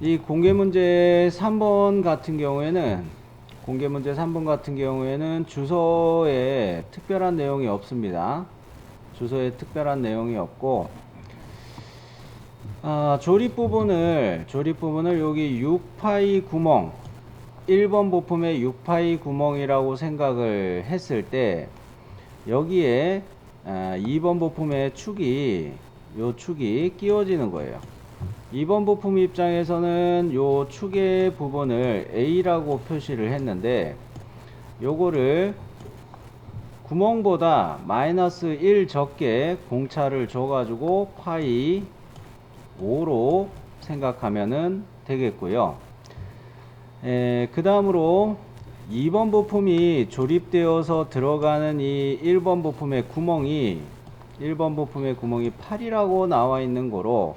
이 공개문제 3번 같은 경우에는 주소에 특별한 내용이 없습니다. 주소에 특별한 내용이 없고, 조립 부분을 여기 6파이 구멍, 1번 부품의 6파이 구멍이라고 생각을 했을 때, 여기에 2번 부품의 요 축이 끼워지는 거예요. 2번 부품 입장에서는 요 축의 부분을 A라고 표시를 했는데, 요거를 구멍보다 마이너스 1 적게 공차를 줘가지고 파이 5로 생각하면 되겠고요. 그 다음으로 2번 부품이 조립되어서 들어가는 이 1번 부품의 구멍이 8이라고 나와 있는 거로,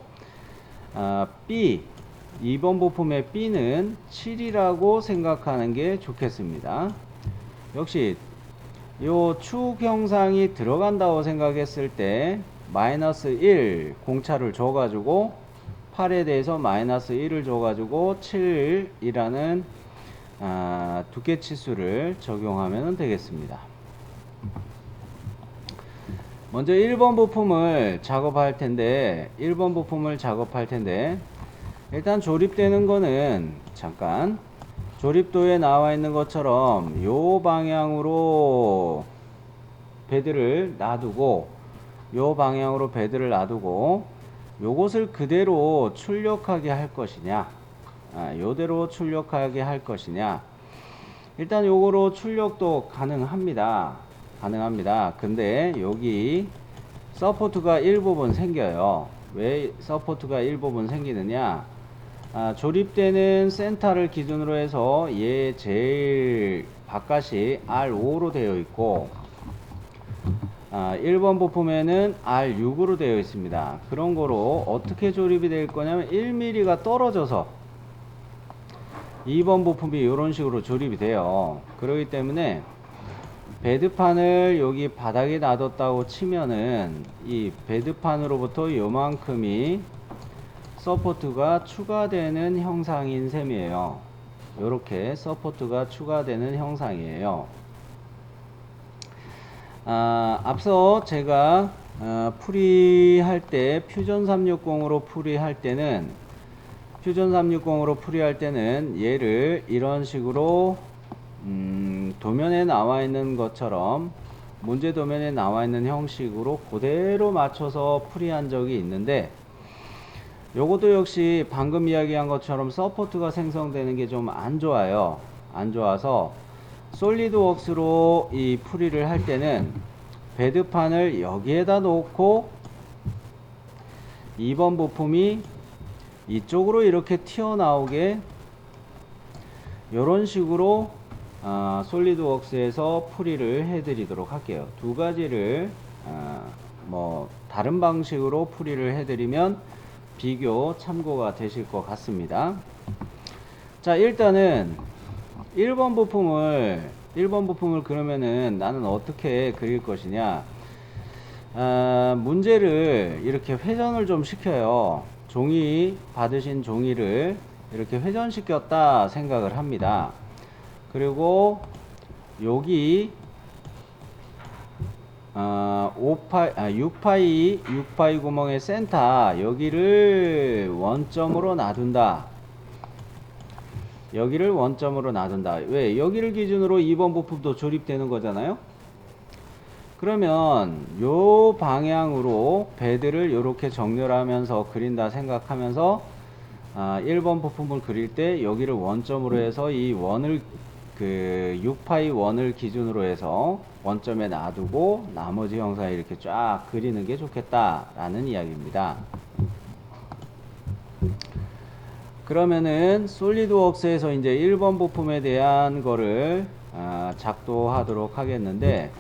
B 2번 부품의 B는 7이라고 생각하는 게 좋겠습니다. 역시 요 축 형상이 들어간다고 생각했을 때 마이너스 1 공차를 줘가지고 8에 대해서 마이너스 1을 줘가지고 7이라는 두께 치수를 적용하면 되겠습니다. 먼저 1번 부품을 작업할 텐데 일단 조립되는 거는 잠깐 조립도에 나와 있는 것처럼 요 방향으로 배드를 놔두고 요것을 그대로 출력하게 할 것이냐, 요대로 출력하게 할 것이냐. 일단 요거로 출력도 가능합니다. 근데 여기 서포트가 일부분 생겨요. 왜 서포트가 일부분 생기느냐? 조립되는 센터를 기준으로 해서 얘 제일 바깥이 R5로 되어 있고, 1번 부품에는 R6으로 되어 있습니다. 그런 거로 어떻게 조립이 될 거냐면 1mm가 떨어져서 2번 부품이 이런 식으로 조립이 돼요. 그렇기 때문에 베드판을 여기 바닥에 놔뒀다고 치면은 이 베드판으로부터 요만큼이 서포트가 추가되는 형상인 셈이에요. 요렇게 서포트가 추가되는 형상이에요. 앞서 제가 풀이할 때 퓨전 360으로 풀이할 때는 얘를 이런 식으로 도면에 나와 있는 것처럼 문제 도면에 나와 있는 형식으로 그대로 맞춰서 풀이한 적이 있는데, 요것도 역시 방금 이야기한 것처럼 서포트가 생성되는 게 좀 안 좋아서 솔리드웍스로 이 풀이를 할 때는 베드판을 여기에다 놓고 2번 부품이 이쪽으로 이렇게 튀어나오게 요런 식으로 솔리드웍스에서 풀이를 해드리도록 할게요. 두 가지를 뭐 다른 방식으로 풀이를 해드리면 비교 참고가 되실 것 같습니다. 자, 일단은 1번 부품을 그러면은 나는 어떻게 그릴 것이냐. 문제를 이렇게 회전을 좀 시켜요. 받으신 종이를 이렇게 회전시켰다 생각을 합니다. 그리고 여기 6파이 구멍의 센터 여기를 원점으로 놔둔다. 왜? 여기를 기준으로 2번 부품도 조립되는 거잖아요. 그러면 요 방향으로 베드를 이렇게 정렬하면서 그린다 생각하면서 1번 부품을 그릴 때 여기를 원점으로 해서 이 원을 6파이 원을 기준으로 해서 원점에 놔두고 나머지 형상을 이렇게 쫙 그리는 게 좋겠다라는 이야기입니다. 그러면은 솔리드웍스에서 이제 1번 부품에 대한 거를 작도하도록 하겠는데,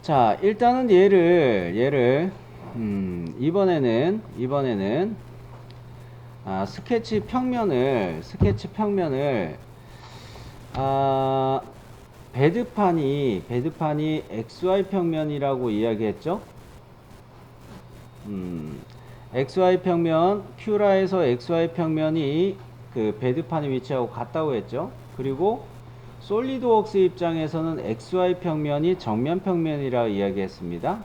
자, 일단은 얘를 이번에는 스케치 평면을 베드판이 XY 평면이라고 이야기했죠. XY 평면, Q라에서 XY 평면이 그 베드판의 위치하고 같다고 했죠. 그리고 솔리드웍스 입장에서는 XY 평면이 정면 평면이라 이야기했습니다.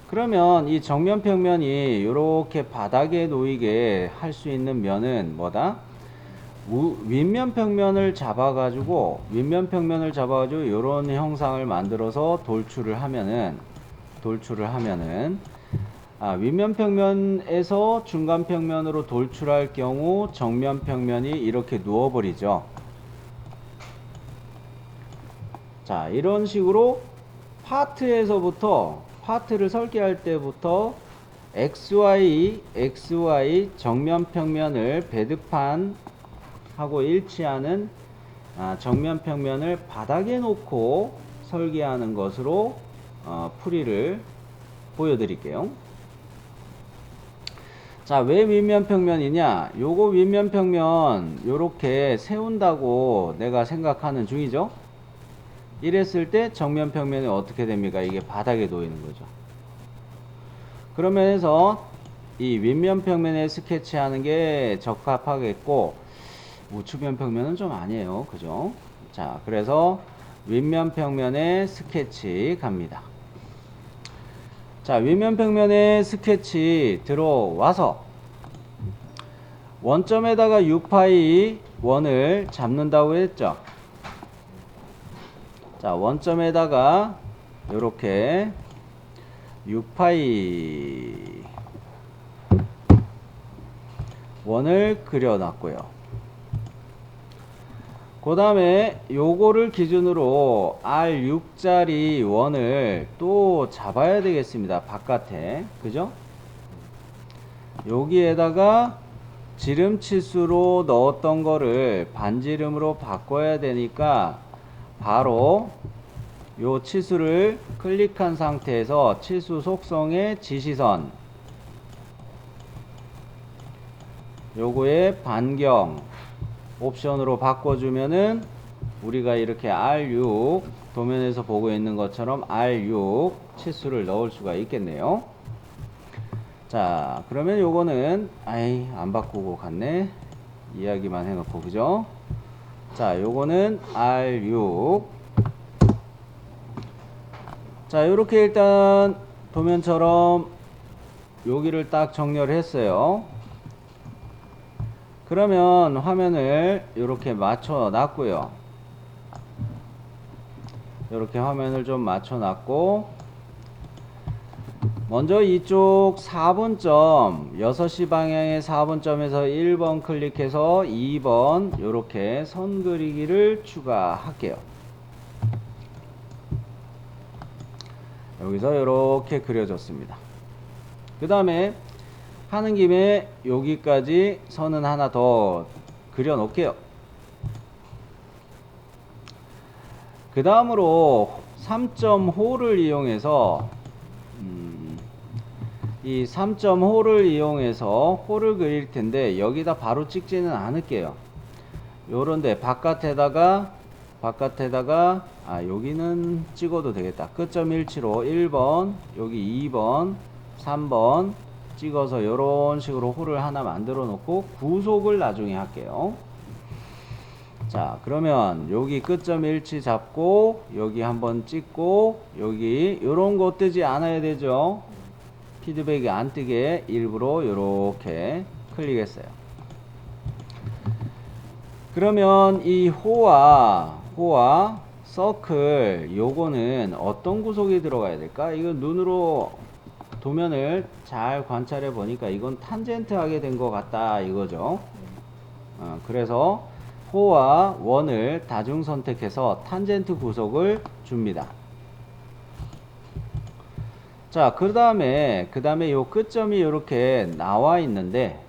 그러면 이 정면 평면이 이렇게 바닥에 놓이게 할 수 있는 면은 뭐다? 윗면 평면을 잡아가지고 이런 형상을 만들어서 돌출을 하면은 윗면 평면에서 중간 평면으로 돌출할 경우 정면 평면이 이렇게 누워버리죠. 자, 이런 식으로 파트를 설계할 때부터 XY 정면 평면을 베드판하고 일치하는 정면 평면을 바닥에 놓고 설계하는 것으로 풀이를 보여드릴게요. 자, 왜 윗면 평면이냐? 요거 윗면 평면 요렇게 세운다고 내가 생각하는 중이죠. 이랬을 때 정면 평면이 어떻게 됩니까? 이게 바닥에 놓이는 거죠. 그러면서 이 윗면 평면에 스케치하는 게 적합하겠고 우측면 평면은 좀 아니에요. 그죠? 자, 그래서 윗면 평면에 스케치 갑니다. 자, 윗면 평면에 스케치 들어와서 원점에다가 U파이 원을 잡는다고 했죠. 자, 원점에다가 요렇게 U파이 원을 그려놨고요. 그 다음에 요거를 기준으로 R6짜리 원을 또 잡아야 되겠습니다. 바깥에. 그죠? 여기에다가 지름 치수로 넣었던 거를 반지름으로 바꿔야 되니까 바로 요 치수를 클릭한 상태에서 치수 속성의 지시선 요거의 반경 옵션으로 바꿔주면은 우리가 이렇게 R6 도면에서 보고 있는 것처럼 R6 치수를 넣을 수가 있겠네요. 자, 그러면 요거는 안 바꾸고 갔네. 이야기만 해놓고. 그죠? 자, 요거는 R6. 자, 요렇게 일단 도면처럼 여기를 딱 정렬을 했어요. 그러면 화면을 이렇게 맞춰 놨고요. 이렇게 화면을 좀 맞춰 놨고, 먼저 이쪽 4분점 6시 방향의 4분점에서 1번 클릭해서 2번 이렇게 선 그리기를 추가할게요. 여기서 이렇게 그려졌습니다. 그 다음에 하는 김에 여기까지 선은 하나 더 그려 놓을게요. 그 다음으로 3.호를 이용해서 이 3.호를 이용해서 호를 그릴 텐데 여기다 바로 찍지는 않을게요. 요런데 바깥에다가 여기는 찍어도 되겠다. 끝점 일치로 1번 여기 2번 3번 찍어서 요런 식으로 홀을 하나 만들어 놓고 구속을 나중에 할게요. 자, 그러면 여기 끝점 일치 잡고 여기 한번 찍고 여기 요런 거 뜨지 않아야 되죠. 피드백이 안 뜨게 일부러 요렇게 클릭했어요. 그러면 이 호와 서클 요거는 어떤 구속이 들어가야 될까? 이거 눈으로 도면을 잘 관찰해 보니까 이건 탄젠트 하게 된 것 같다 이거죠. 그래서 호와 원을 다중 선택해서 탄젠트 구속을 줍니다. 자, 그 다음에 요 끝점이 이렇게 나와 있는데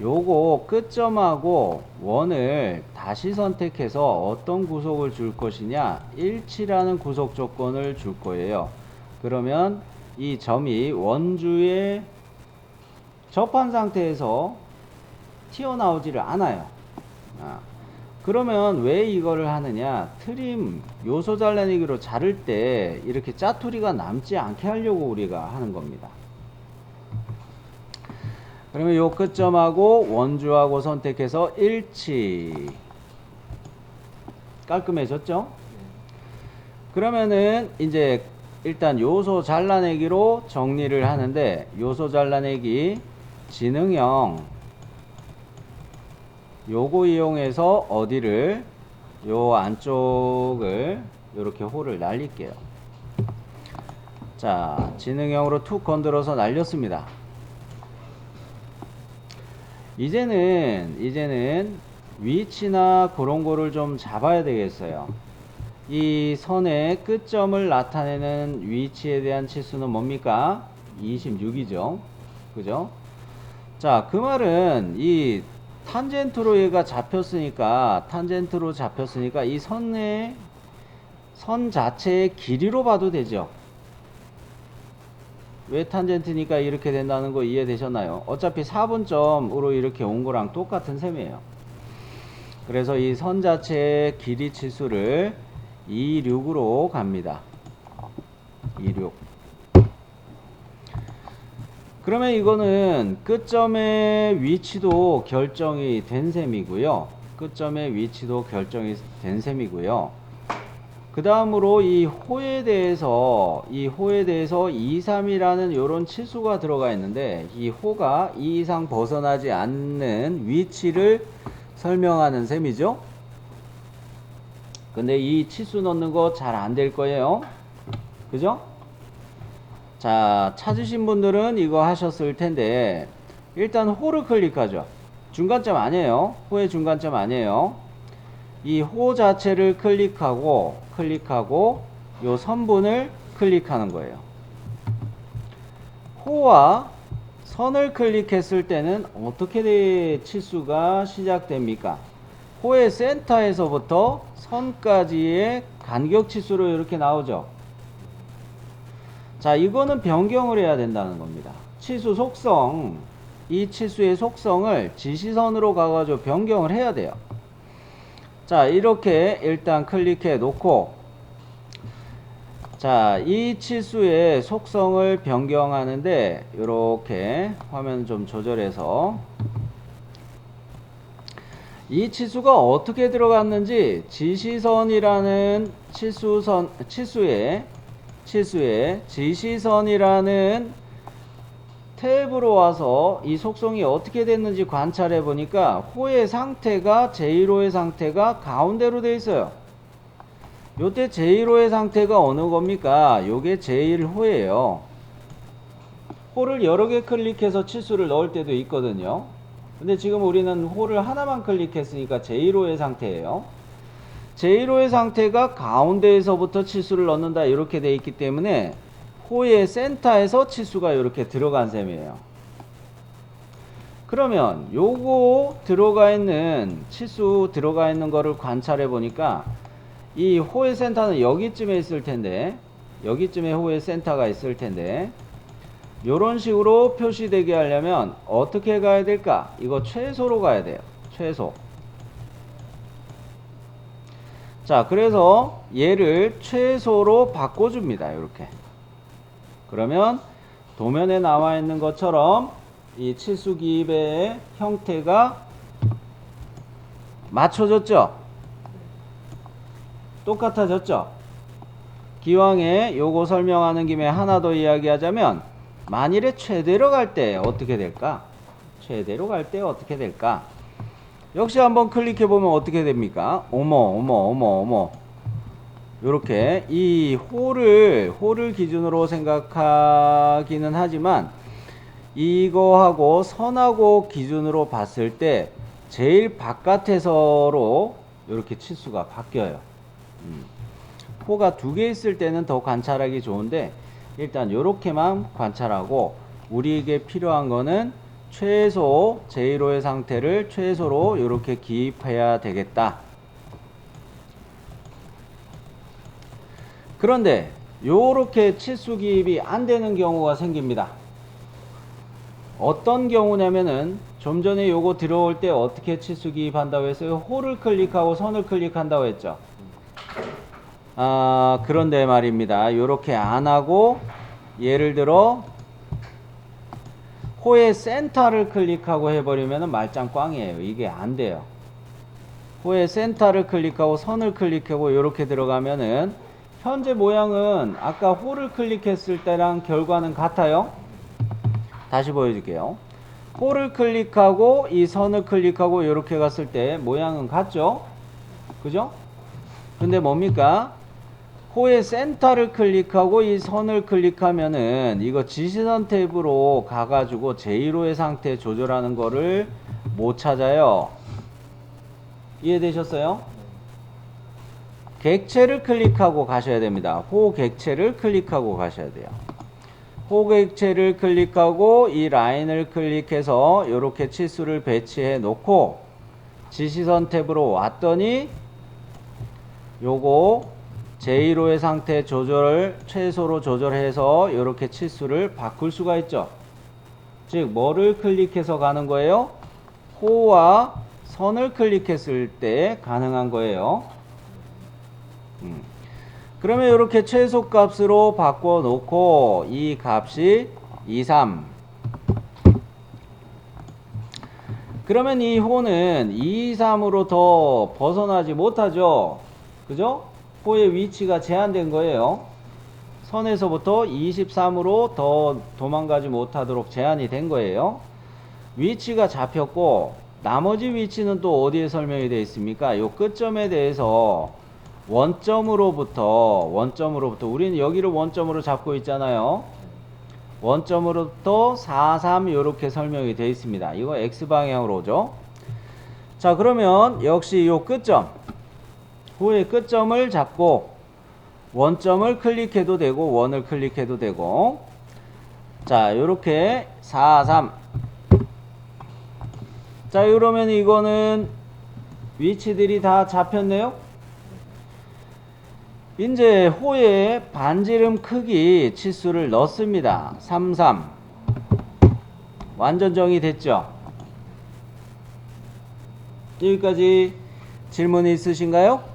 요거 끝점하고 원을 다시 선택해서 어떤 구속을 줄 것이냐, 일치라는 구속 조건을 줄 거예요. 그러면 이 점이 원주에 접한 상태에서 튀어나오지를 않아요. 그러면 왜 이거를 하느냐? 트림 요소 잘라내기로 자를 때 이렇게 짜투리가 남지 않게 하려고 우리가 하는 겁니다. 그러면 요 끝점하고 원주하고 선택해서 일치. 깔끔해졌죠? 그러면은 이제 일단 요소 잘라내기로 정리를 하는데, 요소 잘라내기 지능형 요거 이용해서 어디를, 요 안쪽을 요렇게 홀을 날릴게요. 자, 지능형으로 툭 건드려서 날렸습니다. 이제는 위치나 그런 거를 좀 잡아야 되겠어요. 이 선의 끝점을 나타내는 위치에 대한 치수는 뭡니까? 26이죠. 그죠? 자, 그 말은 이 탄젠트로 얘가 잡혔으니까, 이 선 자체의 길이로 봐도 되죠. 왜 탄젠트니까 이렇게 된다는 거 이해되셨나요? 어차피 4분점으로 이렇게 온 거랑 똑같은 셈이에요. 그래서 이 선 자체의 길이 치수를 26으로 갑니다. 26. 그러면 이거는 끝점의 위치도 결정이 된 셈이고요. 그 다음으로 이 호에 대해서 2, 3이라는 요런 치수가 들어가 있는데, 이 호가 2 이상 벗어나지 않는 위치를 설명하는 셈이죠. 근데 이 치수 넣는 거 잘 안 될 거예요. 그죠? 자, 찾으신 분들은 이거 하셨을 텐데, 일단 호를 클릭하죠. 중간점 아니에요. 호의 중간점 아니에요. 이 호 자체를 클릭하고 요 선분을 클릭하는 거예요. 호와 선을 클릭했을 때는 어떻게 치수가 시작됩니까? 호의 센터에서부터 선까지의 간격 치수로 이렇게 나오죠. 자, 이거는 변경을 해야 된다는 겁니다. 치수 속성, 이 치수의 속성을 지시선으로 가가지고 변경을 해야 돼요. 자, 이렇게 일단 클릭해 놓고, 자, 이 치수의 속성을 변경하는데 이렇게 화면 좀 조절해서 이 치수가 어떻게 들어갔는지 지시선이라는 치수의 지시선이라는 탭으로 와서 이 속성이 어떻게 됐는지 관찰해 보니까 호의 상태가, 제1호의 상태가 가운데로 되어 있어요. 요때 제1호의 상태가 어느 겁니까? 요게 제1호예요. 호를 여러 개 클릭해서 치수를 넣을 때도 있거든요. 근데 지금 우리는 호를 하나만 클릭했으니까 제1호의 상태예요. 제1호의 상태가 가운데에서부터 치수를 넣는다 이렇게 돼 있기 때문에 호의 센터에서 치수가 이렇게 들어간 셈이에요. 그러면 요거 치수 들어가 있는 거를 관찰해 보니까 이 호의 센터는 여기쯤에 있을 텐데, 여기쯤에 호의 센터가 있을 텐데, 요런 식으로 표시되게 하려면 어떻게 가야 될까? 이거 최소로 가야 돼요. 최소. 자, 그래서 얘를 최소로 바꿔줍니다. 이렇게. 그러면 도면에 나와 있는 것처럼 이 치수 기입의 형태가 맞춰졌죠? 똑같아졌죠? 기왕에 요거 설명하는 김에 하나 더 이야기하자면, 만일에 최대로 갈 때 어떻게 될까? 역시 한번 클릭해 보면 어떻게 됩니까? 어머. 요렇게 이 호를 기준으로 생각하기는 하지만, 이거하고 선하고 기준으로 봤을 때 제일 바깥에서로 요렇게 치수가 바뀌어요. 호가 2개 있을 때는 더 관찰하기 좋은데, 일단 요렇게만 관찰하고 우리에게 필요한 거는 최소 제1호의 상태를 최소로 요렇게 기입해야 되겠다. 그런데 요렇게 치수 기입이 안 되는 경우가 생깁니다. 어떤 경우냐면은 좀 전에 요거 들어올 때 어떻게 치수 기입한다고 했어요? 호를 클릭하고 선을 클릭한다고 했죠. 그런데 말입니다. 요렇게 안 하고 예를 들어 호의 센터를 클릭하고 해버리면 말짱 꽝이에요. 이게 안 돼요. 호의 센터를 클릭하고 선을 클릭하고 이렇게 들어가면은 현재 모양은 아까 호를 클릭했을 때랑 결과는 같아요. 다시 보여줄게요. 호를 클릭하고 이 선을 클릭하고 이렇게 갔을 때 모양은 같죠? 그죠? 근데 뭡니까? 호의 센터를 클릭하고 이 선을 클릭하면은 이거 지시선 탭으로 가가지고 제1호의 상태 조절하는 거를 못 찾아요. 이해되셨어요? 객체를 클릭하고 가셔야 됩니다. 호 객체를 클릭하고 가셔야 돼요. 호 객체를 클릭하고 이 라인을 클릭해서 이렇게 치수를 배치해 놓고 지시선 탭으로 왔더니 요거 제1호의 상태 조절을 최소로 조절해서 이렇게 치수를 바꿀 수가 있죠. 즉 뭐를 클릭해서 가는 거예요? 호와 선을 클릭했을 때 가능한 거예요. 그러면 이렇게 최소값으로 바꿔 놓고 이 값이 2, 3. 그러면 이 호는 2, 3으로 더 벗어나지 못하죠. 그죠? 호의 위치가 제한된 거예요. 선에서부터 23으로 더 도망가지 못하도록 제한이 된 거예요. 위치가 잡혔고 나머지 위치는 또 어디에 설명이 되어 있습니까? 요 끝점에 대해서 원점으로부터 우리는 여기를 원점으로 잡고 있잖아요. 원점으로부터 4, 3 이렇게 설명이 되어 있습니다. 이거 X방향으로 오죠. 자, 그러면 역시 요 끝점 후의 끝점을 잡고 원점을 클릭해도 되고 원을 클릭해도 되고 자 요렇게 4, 3 자 그러면 이거는 위치들이 다 잡혔네요. 이제 호의 반지름 크기 치수를 넣습니다. 3, 3 완전 정의됐죠? 여기까지 질문 있으신가요?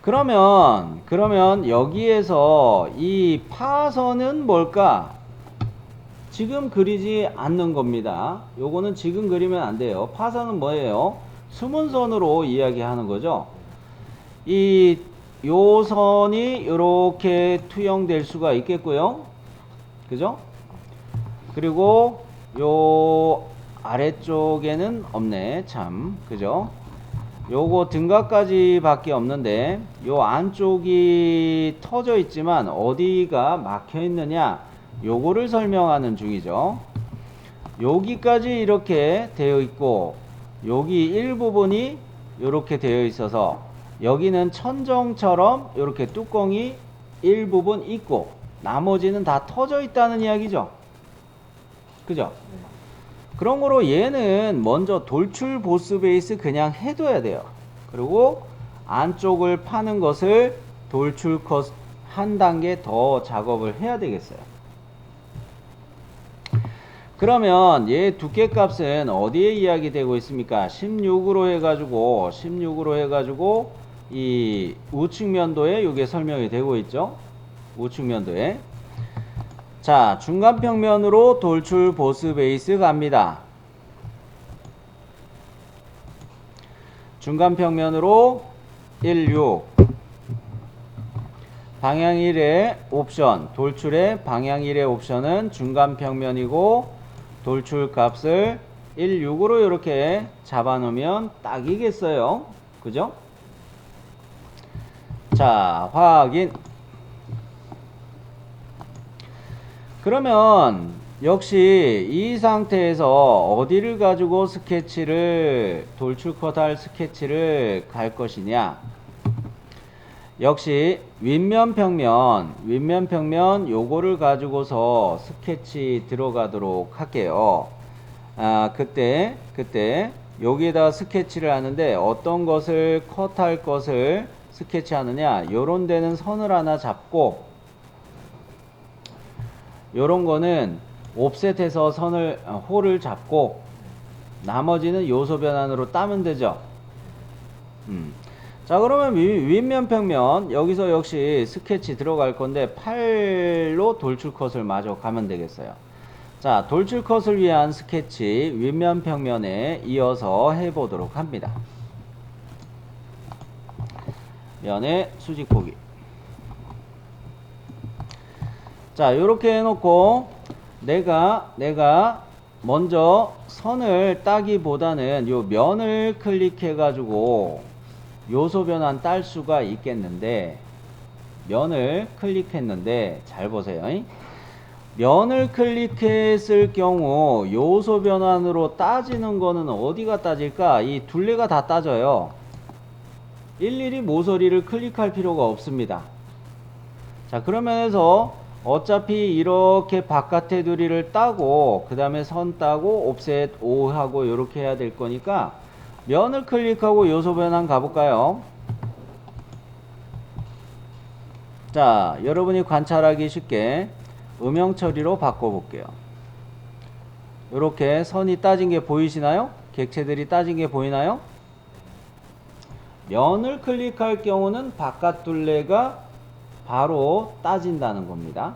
그러면 여기에서 이 파선은 뭘까? 지금 그리지 않는 겁니다. 요거는 지금 그리면 안 돼요. 파선은 뭐예요? 숨은 선으로 이야기하는 거죠. 요 선이 이렇게 투영될 수가 있겠고요. 그죠? 그리고 요 아래쪽에는 없네. 참. 그죠? 요거 등각까지 밖에 없는데 요 안쪽이 터져 있지만 어디가 막혀 있느냐 요거를 설명하는 중이죠. 여기까지 이렇게 되어 있고 여기 일부분이 이렇게 되어 있어서 여기는 천정처럼 이렇게 뚜껑이 일부분 있고 나머지는 다 터져 있다는 이야기죠. 그죠? 그런 거로 얘는 먼저 돌출 보스 베이스 그냥 해둬야 돼요. 그리고 안쪽을 파는 것을 돌출 컷 한 단계 더 작업을 해야 되겠어요. 그러면 얘 두께 값은 어디에 이야기되고 있습니까? 16으로 해가지고 이 우측면도에 이게 설명이 되고 있죠. 우측면도에. 자, 중간평면으로 돌출 보스 베이스 갑니다. 중간평면으로 1, 6 방향 1의 옵션, 돌출의 방향 1의 옵션은 중간평면이고 돌출 값을 1, 6으로 이렇게 잡아놓으면 딱이겠어요. 그죠? 자, 확인. 그러면 역시 이 상태에서 어디를 가지고 돌출 컷할 스케치를 갈 것이냐. 역시 윗면 평면 요거를 가지고서 스케치 들어가도록 할게요. 그때 여기에다 스케치를 하는데 어떤 것을 컷할 것을 스케치 하느냐. 요런 데는 선을 하나 잡고 요런 거는 옵셋해서 선을 홀을 잡고 나머지는 요소 변환으로 따면 되죠. 자, 그러면 윗면 평면 여기서 역시 스케치 들어갈 건데 8로 돌출 컷을 마저 가면 되겠어요. 자, 돌출 컷을 위한 스케치 윗면 평면에 이어서 해보도록 합니다. 면의 수직 보기. 자, 요렇게 해놓고 내가 먼저 선을 따기보다는 요 면을 클릭해 가지고 요소 변환 딸 수가 있겠는데, 면을 클릭했는데 잘 보세요. 면을 클릭했을 경우 요소 변환으로 따지는 거는 어디가 따질까? 이 둘레가 다 따져요. 일일이 모서리를 클릭할 필요가 없습니다. 자, 그러면서 어차피 이렇게 바깥에 두리를 따고 그 다음에 선 따고 옵셋 5 하고 이렇게 해야 될 거니까 면을 클릭하고 요소 변환 가볼까요? 자, 여러분이 관찰하기 쉽게 음영 처리로 바꿔볼게요. 이렇게 선이 따진 게 보이시나요? 객체들이 따진 게 보이나요? 면을 클릭할 경우는 바깥 둘레가 바로 따진다는 겁니다.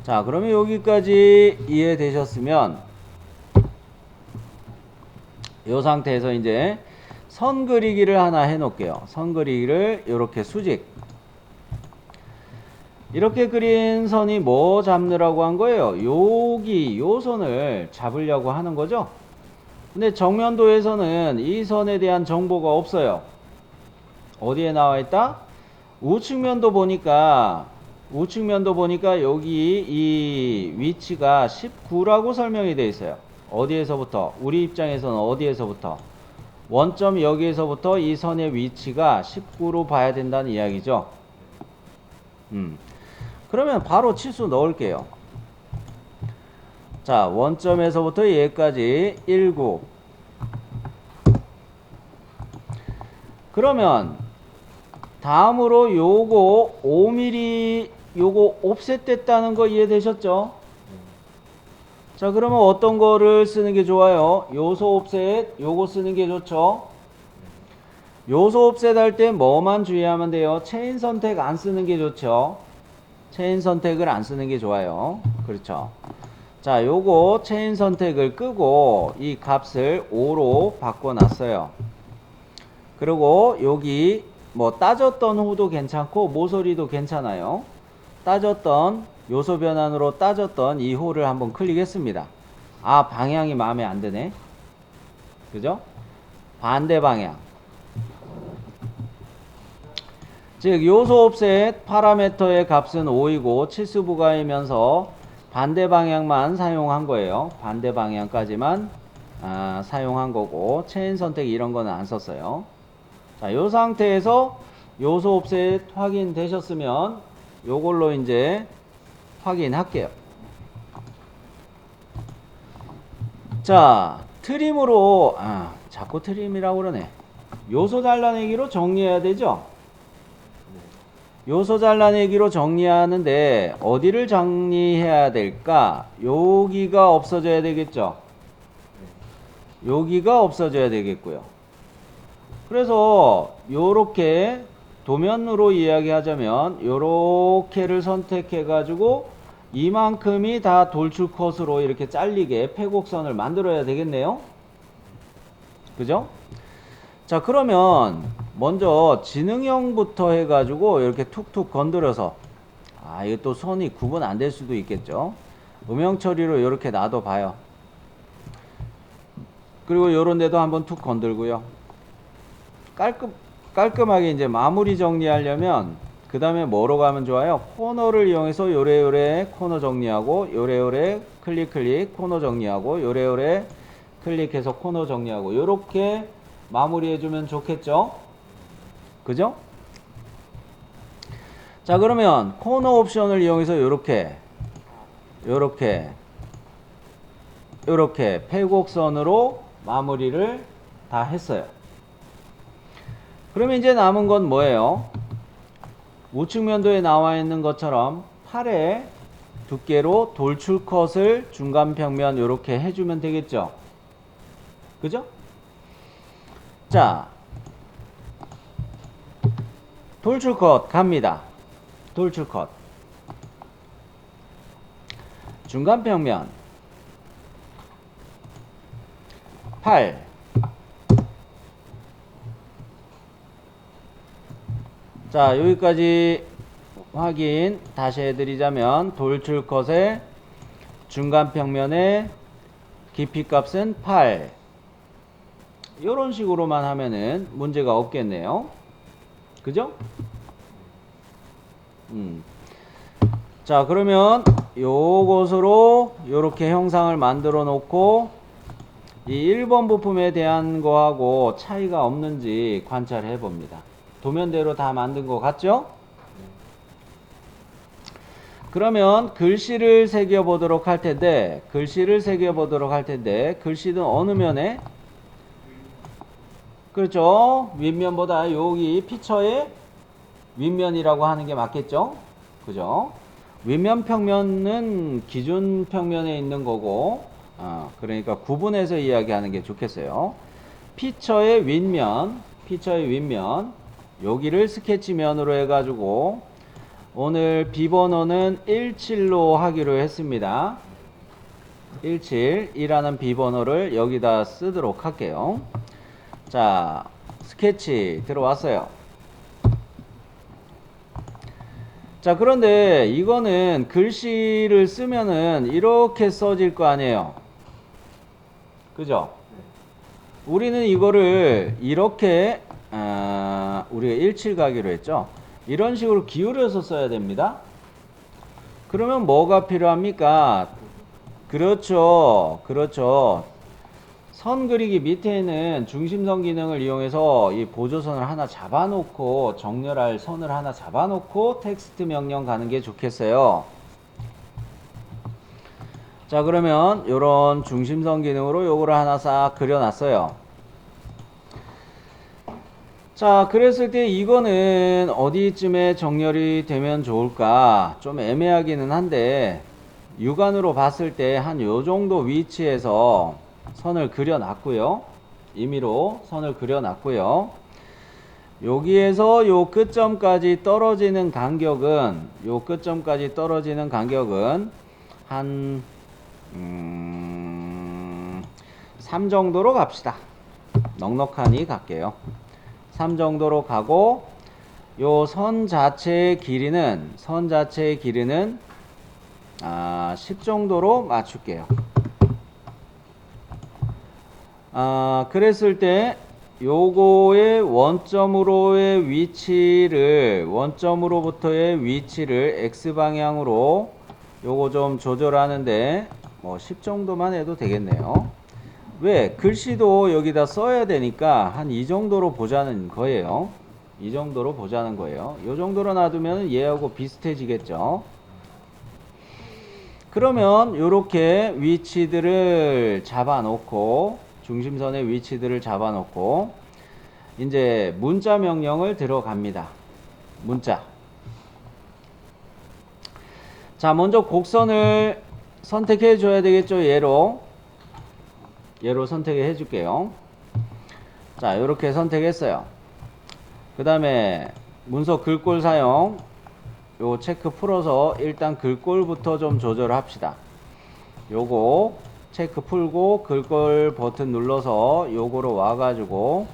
자, 그러면 여기까지 이해되셨으면 이 상태에서 이제 선 그리기를 하나 해 놓을게요. 선 그리기를 이렇게 수직. 이렇게 그린 선이 뭐 잡느라고 한 거예요? 여기 요 선을 잡으려고 하는 거죠. 근데 정면도에서는 이 선에 대한 정보가 없어요. 어디에 나와 있다? 우측면도 보니까 여기 이 위치가 19라고 설명이 되어 있어요. 어디에서부터? 우리 입장에서는 어디에서부터? 원점 여기에서부터 이 선의 위치가 19로 봐야 된다는 이야기죠. 그러면 바로 치수 넣을게요. 자, 원점에서부터 얘까지 19. 그러면 다음으로 요거 5mm 요거 옵셋 됐다는 거 이해되셨죠? 자, 그러면 어떤 거를 쓰는 게 좋아요? 요소 옵셋 요거 쓰는 게 좋죠? 요소 옵셋 할 때 뭐만 주의하면 돼요? 체인 선택 안 쓰는 게 좋죠? 체인 선택을 안 쓰는 게 좋아요. 그렇죠? 자, 요거 체인 선택을 끄고 이 값을 5로 바꿔놨어요. 그리고 여기 뭐 따졌던 호도 괜찮고 모서리도 괜찮아요. 따졌던 요소 변환으로 따졌던 이 호를 한번 클릭했습니다. 아, 방향이 마음에 안 드네. 그죠? 반대 방향. 즉 요소 옵셋 파라미터의 값은 5이고 치수 부가이면서 반대 방향만 사용한 거예요. 반대 방향까지만 사용한 거고 체인 선택 이런 거는 안 썼어요. 자, 요 상태에서 요소 옵셋 확인되셨으면 요걸로 이제 확인할게요. 자, 트림으로 자꾸 트림이라고 그러네. 요소 잘라내기로 정리해야 되죠. 요소 잘라내기로 정리하는데 어디를 정리해야 될까? 여기가 없어져야 되겠죠. 여기가 없어져야 되겠고요. 그래서 요렇게 도면으로 이야기하자면 요렇게를 선택해 가지고 이만큼이 다 돌출 컷으로 이렇게 잘리게 패곡선을 만들어야 되겠네요. 그죠? 자, 그러면 먼저 지능형부터 해 가지고 이렇게 툭툭 건드려서 이게 또 선이 구분 안 될 수도 있겠죠. 음영 처리로 이렇게 놔둬 봐요. 그리고 요런 데도 한번 툭 건들고요. 깔끔하게 이제 마무리 정리하려면 그 다음에 뭐로 가면 좋아요? 코너를 이용해서 요래요래 코너 정리하고 요래요래 클릭 코너 정리하고 요래요래 클릭해서 코너 정리하고 요렇게 마무리 해주면 좋겠죠? 그죠? 자, 그러면 코너 옵션을 이용해서 요렇게 패곡선으로 마무리를 다 했어요. 그러면 이제 남은 건 뭐예요? 우측면도에 나와 있는 것처럼 팔에 두께로 돌출 컷을 중간 평면 이렇게 해주면 되겠죠. 그죠? 자, 돌출 컷 갑니다. 돌출 컷. 중간 평면 8. 자, 여기까지 확인 다시 해드리자면 돌출 컷의 중간 평면의 깊이 값은 8. 이런 식으로만 하면은 문제가 없겠네요. 그죠? 자, 그러면 요것으로 요렇게 형상을 만들어 놓고 이 1번 부품에 대한 거하고 차이가 없는지 관찰해 봅니다. 도면대로 다 만든 것 같죠? 그러면 글씨를 새겨 보도록 할 텐데, 글씨는 어느 면에? 그렇죠. 윗면보다 여기 피처의 윗면이라고 하는 게 맞겠죠? 그죠? 윗면 평면은 기준 평면에 있는 거고, 그러니까 구분해서 이야기하는 게 좋겠어요. 피처의 윗면, 여기를 스케치면으로 해가지고 오늘 비번호는 17로 하기로 했습니다. 17이라는 비번호를 여기다 쓰도록 할게요. 자, 스케치 들어왔어요. 자, 그런데 이거는 글씨를 쓰면은 이렇게 써질 거 아니에요. 그죠? 우리는 이거를 이렇게 우리가 17 가기로 했죠. 이런 식으로 기울여서 써야 됩니다. 그러면 뭐가 필요합니까? 그렇죠. 선 그리기 밑에는 중심선 기능을 이용해서 이 보조선을 하나 잡아놓고 정렬할 선을 하나 잡아놓고 텍스트 명령 가는 게 좋겠어요. 자, 그러면 요런 중심선 기능으로 요거를 하나 싹 그려놨어요. 자, 그랬을 때 이거는 어디쯤에 정렬이 되면 좋을까? 좀 애매하기는 한데 육안으로 봤을 때 한 요 정도 위치에서 선을 그려놨고요. 임의로 선을 그려놨고요. 여기에서 요 끝점까지 떨어지는 간격은 한 3 정도로 갑시다. 넉넉하니 갈게요. 3 정도로 가고 요 선 자체의 길이는 10 정도로 맞출게요. 그랬을 때 요거의 원점으로부터의 위치를 X방향으로 요거 좀 조절하는데 뭐 10 정도만 해도 되겠네요. 왜? 글씨도 여기다 써야 되니까 한 이 정도로 보자는 거예요. 요 정도로 놔두면 얘하고 비슷해지겠죠. 그러면 요렇게 위치들을 잡아놓고 중심선의 위치들을 잡아놓고 이제 문자 명령을 들어갑니다. 문자. 자, 먼저 곡선을 선택해 줘야 되겠죠. 얘로 선택해 줄게요. 자, 요렇게 선택했어요. 그 다음에 문서 글꼴 사용, 요 체크 풀어서 일단 글꼴부터 좀 조절합시다. 요거 체크 풀고 글꼴 버튼 눌러서 요거로 와가지고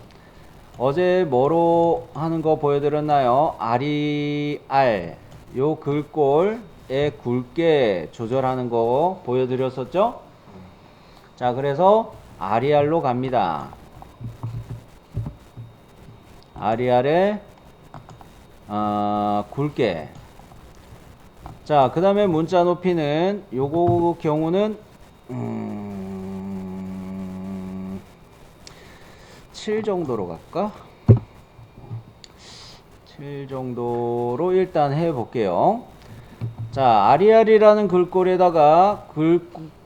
어제 뭐로 하는 거 보여드렸나요? RER 요 글꼴의 굵게 조절하는 거 보여드렸었죠? 자, 그래서 RER로 갑니다. RER의 굵게. 자, 그 다음에 문자 높이는 요거 경우는 7 정도로 갈까? 7 정도로 일단 해볼게요. 자, RER이라는 글꼴에다가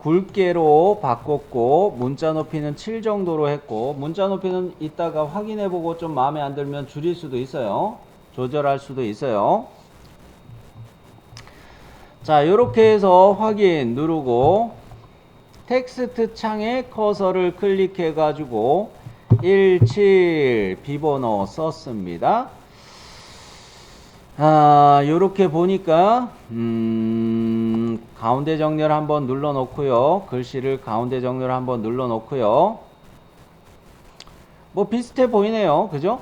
굵게로 바꿨고 문자 높이는 7 정도로 했고 문자 높이는 이따가 확인해보고 좀 마음에 안 들면 줄일 수도 있어요. 조절할 수도 있어요. 자, 요렇게 해서 확인 누르고 텍스트 창에 커서를 클릭해 가지고 17 비번호 썼습니다. 요렇게 보니까 가운데 정렬 한번 눌러 놓고요. 글씨를 가운데 정렬 한번 눌러 놓고요. 뭐 비슷해 보이네요. 그죠?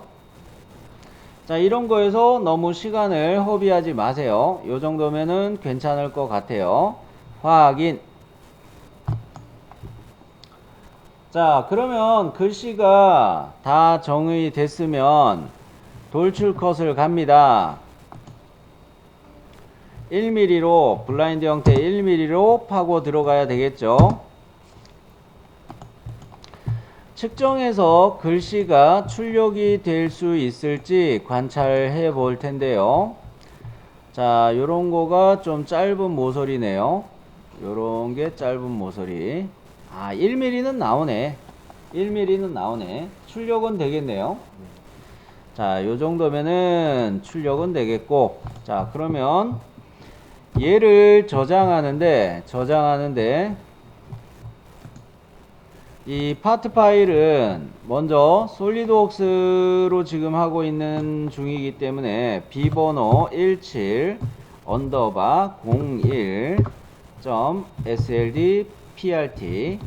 자, 이런 거에서 너무 시간을 허비하지 마세요. 요 정도면은 괜찮을 것 같아요. 확인. 자, 그러면 글씨가 다 정의 됐으면 돌출 컷을 갑니다. 1mm로 블라인드 형태 1mm로 파고 들어가야 되겠죠. 측정해서 글씨가 출력이 될 수 있을지 관찰해 볼 텐데요. 자, 요런 거가 좀 짧은 모서리네요. 요런 게 짧은 모서리. 1mm는 나오네. 1mm는 나오네. 출력은 되겠네요. 자, 요 정도면은 출력은 되겠고. 자, 그러면 얘를 저장하는데 이 파트 파일은 먼저 솔리드웍스로 지금 하고 있는 중이기 때문에 비번호 17 언더바 01.sld prt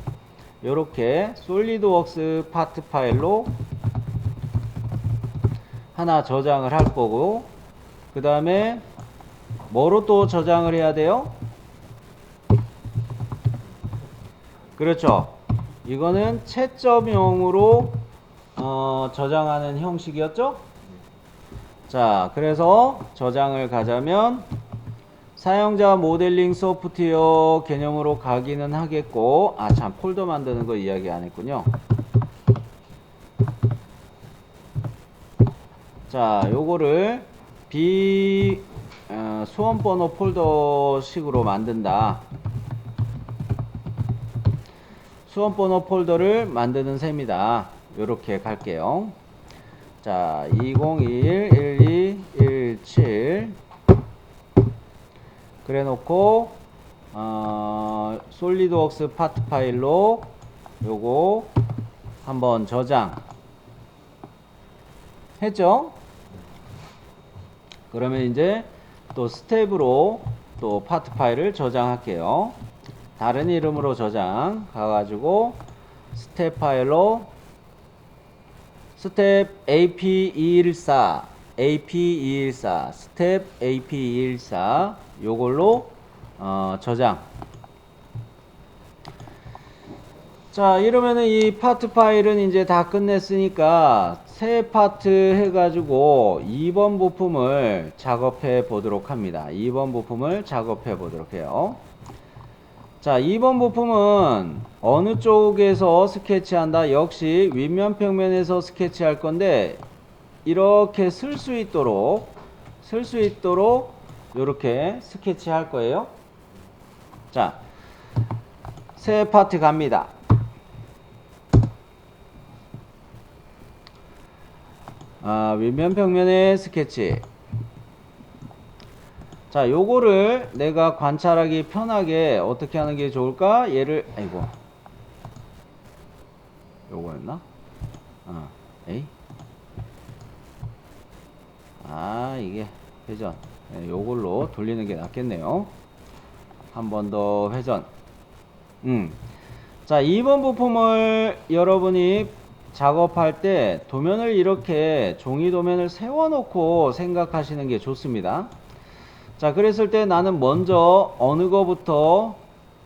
요렇게 솔리드웍스 파트 파일로 하나 저장을 할 거고, 그 다음에 뭐로 또 저장을 해야 돼요? 그렇죠. 이거는 채점용으로 저장하는 형식이었죠. 자, 그래서 저장을 가자면 사용자 모델링 소프트웨어 개념으로 가기는 하겠고, 참 폴더 만드는 거 이야기 안 했군요. 자, 요거를 수험번호 폴더 식으로 만든다. 수험번호 폴더를 만드는 셈이다. 요렇게 갈게요. 자, 2021 1217 그래 놓고 솔리드웍스 파트 파일로 요거 한번 저장 했죠? 그러면 이제 또 스텝으로 또 파트 파일을 저장할게요. 다른 이름으로 저장 가가지고 스텝 파일로 스텝 AP214 스텝 AP214 요걸로 저장. 자, 이러면은 이 파트 파일은 이제 다 끝냈으니까 새 파트 해가지고 2번 부품을 작업해 보도록 합니다. 2번 부품을 작업해 보도록 해요. 자, 2번 부품은 어느 쪽에서 스케치한다? 역시 윗면 평면에서 스케치할 건데, 이렇게 쓸 수 있도록 이렇게 스케치할 거예요. 자, 새 파트 갑니다. 윗면 평면의 스케치. 자, 요거를 내가 관찰하기 편하게 어떻게 하는 게 좋을까? 얘를, 아이고, 요거였나? 에이? 이게 회전. 네, 요걸로 돌리는 게 낫겠네요. 한 번 더 회전. 자, 2번 부품을 여러분이 작업할 때 도면을 이렇게 종이 도면을 세워놓고 생각하시는 게 좋습니다. 자, 그랬을 때 나는 먼저 어느 거부터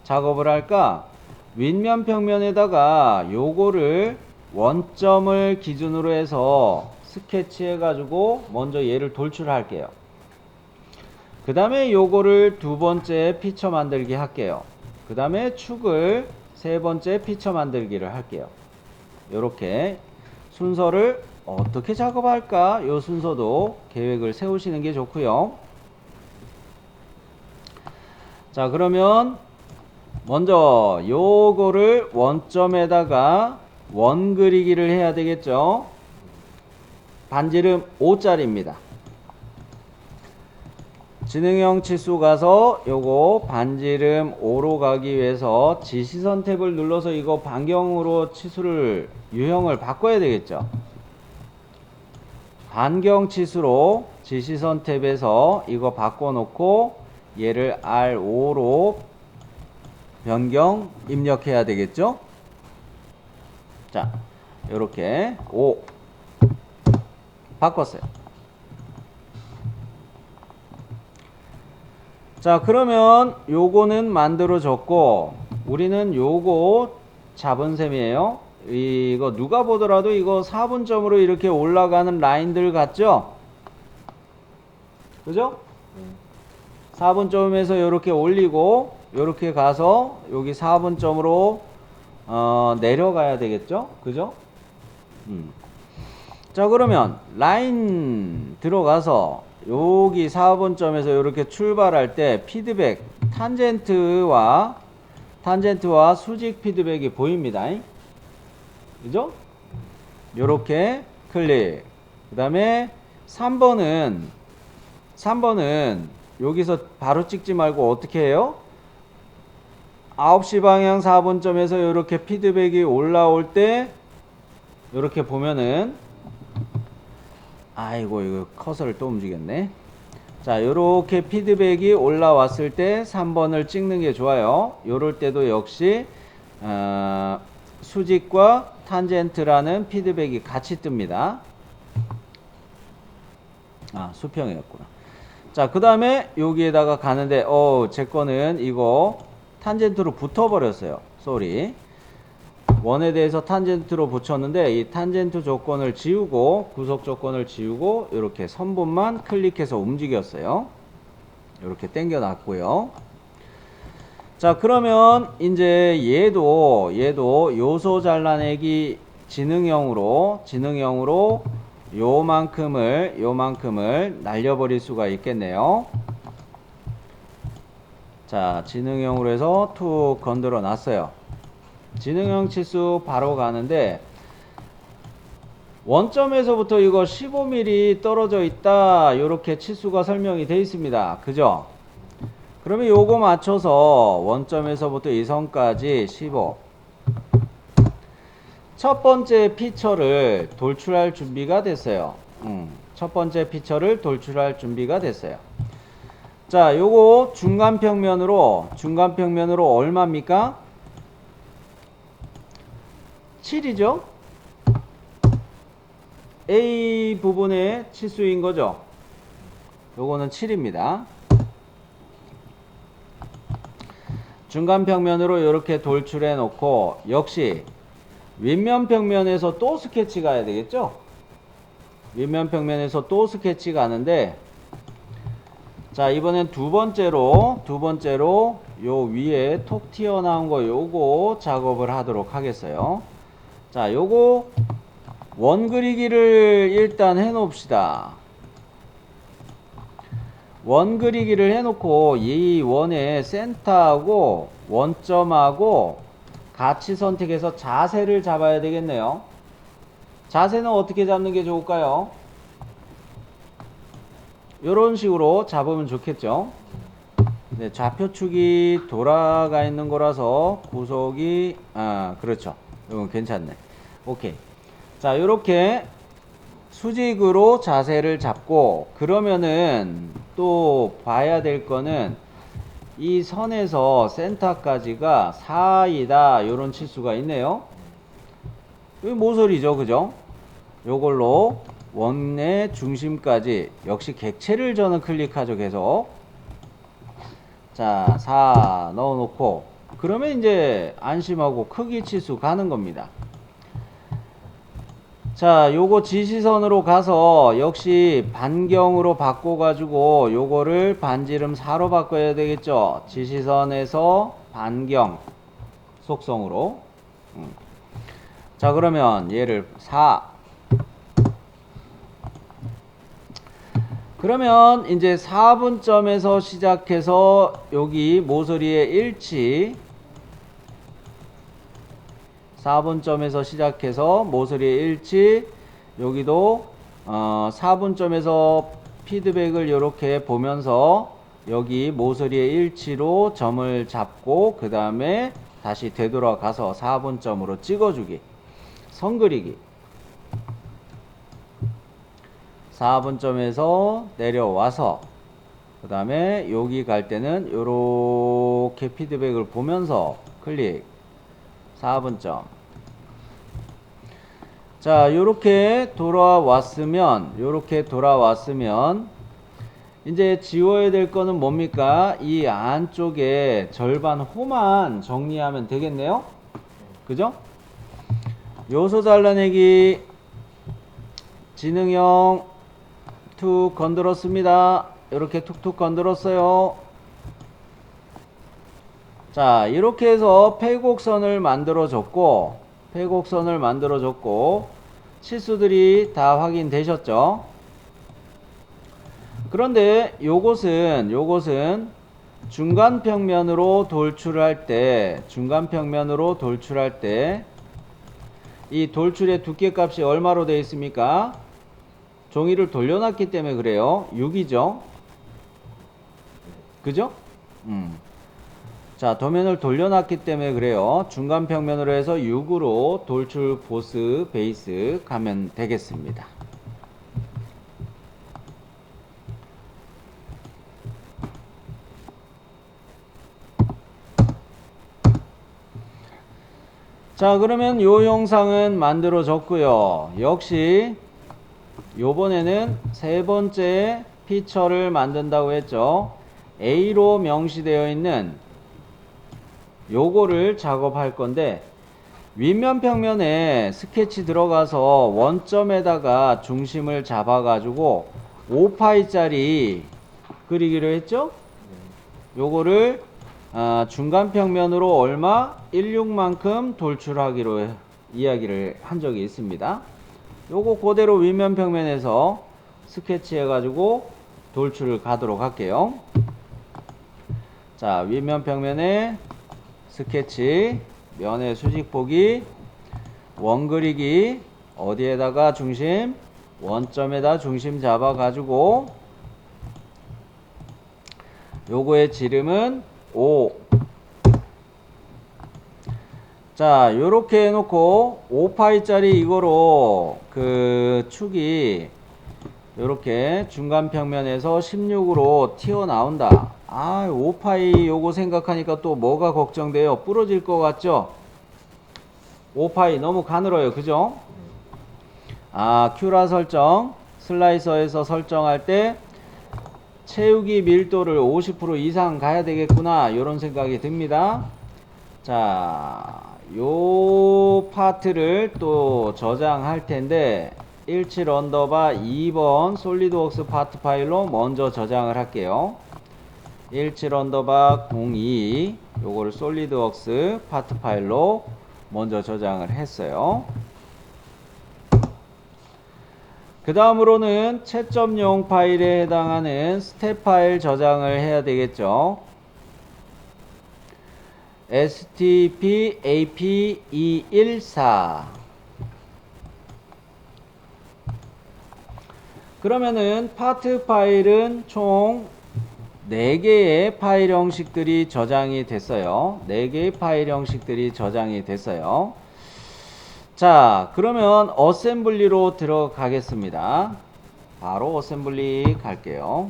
작업을 할까? 윗면 평면에다가 요거를 원점을 기준으로 해서 스케치해 가지고 먼저 얘를 돌출할게요. 그 다음에 요거를 두 번째 피처 만들기 할게요. 그 다음에 축을 세 번째 피처 만들기를 할게요. 요렇게 순서를 어떻게 작업할까? 요 순서도 계획을 세우시는 게 좋고요. 자, 그러면 먼저 요거를 원점에다가 원 그리기를 해야 되겠죠. 반지름 5짜리입니다. 지능형 치수 가서 요거 반지름 5로 가기 위해서 지시선 탭을 눌러서 이거 반경으로 치수를 유형을 바꿔야 되겠죠. 반경 치수로 지시선 탭에서 이거 바꿔놓고 얘를 R5로 변경 입력해야 되겠죠. 자, 요렇게 5 바꿨어요. 자, 그러면 요거는 만들어졌고 우리는 요거 잡은 셈이에요. 이거 누가 보더라도 이거 4분점으로 이렇게 올라가는 라인들 같죠? 그죠? 4분점에서 이렇게 올리고 이렇게 가서 여기 4분점으로 내려가야 되겠죠? 그죠? 자, 그러면 라인 들어가서 여기 4분점에서 이렇게 출발할 때 피드백 탄젠트와 수직 피드백이 보입니다. 그죠? 요렇게 클릭. 그 다음에 3번은 여기서 바로 찍지 말고 어떻게 해요? 9시 방향 4분점에서 이렇게 피드백이 올라올 때 이렇게 보면은 아이고 이거 커서를 또 움직였네. 자, 요렇게 피드백이 올라왔을 때 3번을 찍는 게 좋아요. 요럴 때도 역시 수직과 탄젠트라는 피드백이 같이 뜹니다. 아, 수평이었구나. 자, 그 다음에 여기에다가 가는데 제 거는 이거 탄젠트로 붙어버렸어요. 쏘리. 원에 대해서 탄젠트로 붙였는데 이 탄젠트 조건을 지우고 구속 조건을 지우고 이렇게 선분만 클릭해서 움직였어요. 이렇게 당겨 놨고요. 자, 그러면 이제 얘도 요소 잘라내기 지능형으로 요만큼을 날려버릴 수가 있겠네요. 자, 지능형으로 해서 툭 건드려 놨어요. 지능형 치수 바로 가는데 원점에서부터 이거 15mm 떨어져 있다 요렇게 치수가 설명이 되어 있습니다. 그죠? 그러면 요거 맞춰서 원점에서부터 이 선까지 15. 첫 번째 피처를 돌출할 준비가 됐어요. 첫 번째 피처를 돌출할 준비가 됐어요. 자, 요거 중간평면으로 얼마입니까? 7이죠? A 부분의 치수인 거죠. 요거는 7입니다. 중간평면으로 이렇게 돌출해 놓고 역시 윗면평면에서 또 스케치 가야 되겠죠? 윗면평면에서 또 스케치 가는데 자, 이번엔 두 번째로 요 위에 톡 튀어나온 거 요거 작업을 하도록 하겠어요. 자, 요거 원 그리기를 일단 해 놓읍시다. 원 그리기를 해 놓고 이 원의 센터하고 원점하고 같이 선택해서 자세를 잡아야 되겠네요. 자세는 어떻게 잡는 게 좋을까요? 요런 식으로 잡으면 좋겠죠. 네, 좌표축이 돌아가 있는 거라서 구속이 그렇죠. 이건 괜찮네. 오케이. 자, 요렇게 수직으로 자세를 잡고 그러면은 또 봐야 될 거는 이 선에서 센터까지가 4이다 요런 치수가 있네요. 이거 모서리죠, 그죠? 요걸로 원의 중심까지 역시 객체를 저는 클릭하죠. 계속 자, 4 넣어놓고 그러면 이제 안심하고 크기 치수 가는 겁니다. 자, 요거 지시선으로 가서 역시 반경으로 바꿔가지고 요거를 반지름 4로 바꿔야 되겠죠. 지시선에서 반경 속성으로. 자, 그러면 얘를 4. 그러면 이제 4분점에서 시작해서 여기 모서리의 일치 4분점에서 시작해서 모서리의 일치 여기도 4분점에서 피드백을 이렇게 보면서 여기 모서리의 일치로 점을 잡고 그 다음에 다시 되돌아가서 4분점으로 찍어주기. 선 그리기. 4분점에서 내려와서 그 다음에 여기 갈 때는 요렇게 피드백을 보면서 클릭. 4분점. 자, 요렇게 돌아왔으면 이제 지워야 될 거는 뭡니까? 이 안쪽에 절반 호만 정리하면 되겠네요. 그죠? 요소 잘라내기. 지능형 툭 건드렸습니다. 이렇게 툭툭 건드렸어요. 자, 이렇게 해서 폐곡선을 만들어줬고 치수들이 다 확인되셨죠? 그런데 요것은 중간평면으로 돌출할 때 이 돌출의 두께값이 얼마로 되어 있습니까? 종이를 돌려놨기 때문에 그래요. 6이죠. 그죠? 자, 도면을 돌려놨기 때문에 그래요. 중간평면으로 해서 6으로 돌출 보스 베이스 가면 되겠습니다. 자, 그러면 요 영상은 만들어졌고요. 역시 요번에는 세 번째 피처를 만든다고 했죠. A로 명시되어 있는 요거를 작업할 건데, 윗면 평면에 스케치 들어가서 원점에다가 중심을 잡아 가지고 5파이짜리 그리기로 했죠. 요거를 중간 평면으로 얼마? 16만큼 돌출하기로 이야기를 한 적이 있습니다. 요거 그대로 윗면 평면에서 스케치 해가지고 돌출을 가도록 할게요. 자, 윗면 평면에 스케치, 면의 수직 보기, 원 그리기, 어디에다가 중심? 원점에다 중심 잡아 가지고 요거의 지름은 5. 자, 요렇게 해놓고 5파이짜리 이거로 그 축이 요렇게 중간 평면에서 16으로 튀어나온다. 5파이 요거 생각하니까 또 뭐가 걱정돼요? 부러질 것 같죠? 5파이 너무 가늘어요. 그죠? 큐라 설정, 슬라이서에서 설정할 때 채우기 밀도를 50% 이상 가야 되겠구나, 요런 생각이 듭니다. 자, 요 파트를 또 저장할 텐데 17 언더바 2번 솔리드웍스 파트 파일로 먼저 저장을 할게요. 17 언더바 02 요거를 솔리드웍스 파트 파일로 먼저 저장을 했어요. 그 다음으로는 채점용 파일에 해당하는 스텝 파일 저장을 해야 되겠죠. stp-ap214 그러면은 파트 파일은 총 4개의 파일 형식들이 저장이 됐어요. 4개의 파일 형식들이 저장이 됐어요. 자, 그러면 어셈블리로 들어가겠습니다. 바로 어셈블리 갈게요.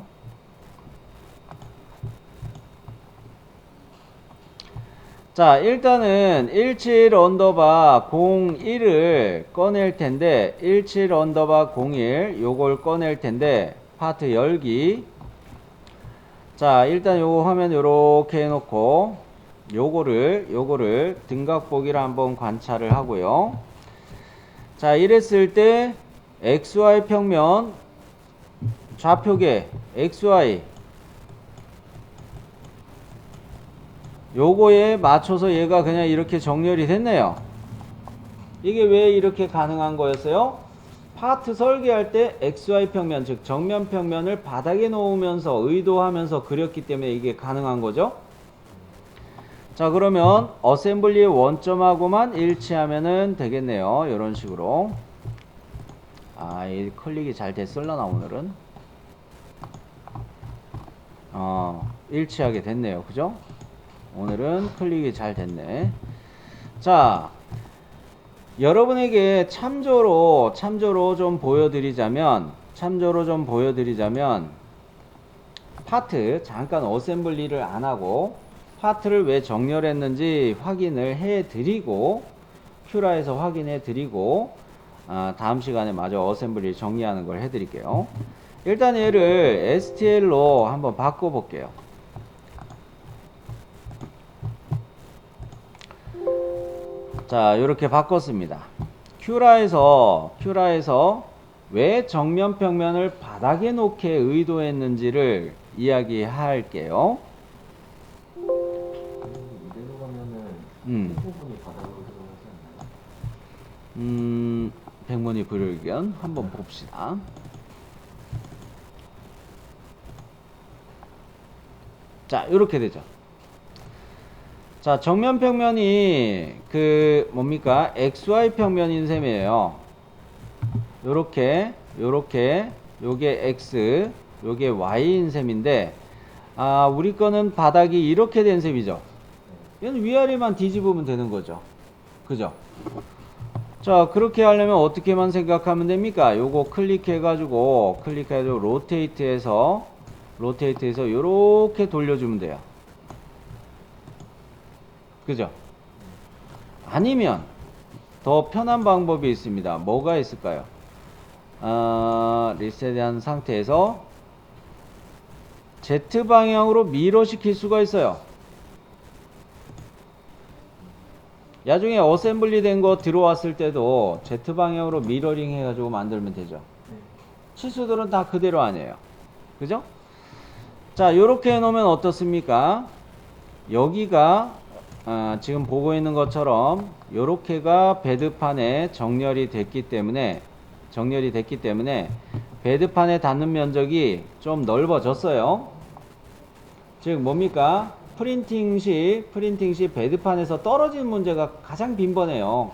자, 일단은 17 언더바 01을 꺼낼 텐데 17 언더바 01 요걸 꺼낼 텐데 파트 열기. 자, 일단 요거 화면 요렇게 해놓고 요거를 등각 보기를 한번 관찰을 하고요. 자, 이랬을 때 XY 평면 좌표계 XY 요거에 맞춰서 얘가 그냥 이렇게 정렬이 됐네요. 이게 왜 이렇게 가능한 거였어요? 파트 설계할 때 XY 평면, 즉 정면 평면을 바닥에 놓으면서 의도하면서 그렸기 때문에 이게 가능한 거죠. 자, 그러면 어셈블리의 원점하고만 일치하면은 되겠네요. 이런 식으로. 이 클릭이 잘 됐을라나 오늘은. 일치하게 됐네요. 그죠? 오늘은 클릭이 잘 됐네. 자, 여러분에게 참조로 좀 보여드리자면, 파트, 잠깐 어셈블리를 안 하고, 파트를 왜 정렬했는지 확인을 해 드리고, 큐라에서 확인해 드리고, 다음 시간에 마저 어셈블리 정리하는 걸 해 드릴게요. 일단 얘를 STL로 한번 바꿔 볼게요. 자, 이렇게 바꿨습니다. 큐라에서 왜 정면 평면을 바닥에 놓게 의도했는지를 이야기할게요. 이대로 가면은 부분이 바닥으로 들어가지 않나요? 백문이 불여일견 한번 봅시다. 자, 이렇게 되죠. 자, 정면 평면이 뭡니까? XY 평면인 셈이에요. 요게 X, 요게 Y인 셈인데, 우리 거는 바닥이 이렇게 된 셈이죠. 얘는 위아래만 뒤집으면 되는 거죠. 그죠? 자, 그렇게 하려면 어떻게만 생각하면 됩니까? 요거 클릭해가지고 로테이트해서 요렇게 돌려주면 돼요. 그죠? 아니면 더 편한 방법이 있습니다. 뭐가 있을까요? 리셋한 상태에서 Z 방향으로 미러 시킬 수가 있어요. 나중에 어셈블리 된 거 들어왔을 때도 Z 방향으로 미러링 해가지고 만들면 되죠. 치수들은 다 그대로 아니에요. 그죠? 자, 요렇게 해놓으면 어떻습니까? 여기가 지금 보고 있는 것처럼 요렇게가 베드판에 정렬이 됐기 때문에 베드판에 닿는 면적이 좀 넓어졌어요. 즉 뭡니까? 프린팅 시 베드판에서 떨어진 문제가 가장 빈번해요.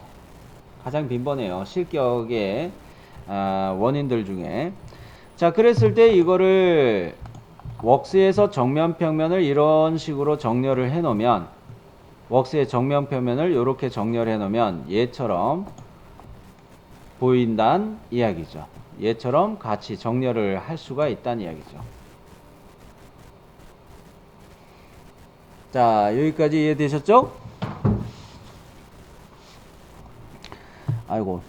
실격의 원인들 중에. 자, 그랬을 때 이거를 웍스에서 정면 평면을 이런 식으로 정렬을 해 놓으면, 웍스의 정면 평면을 이렇게 정렬해 놓으면 얘처럼 보인다는 이야기죠. 얘처럼 같이 정렬을 할 수가 있다는 이야기죠. 자, 여기까지 이해되셨죠? 아이고,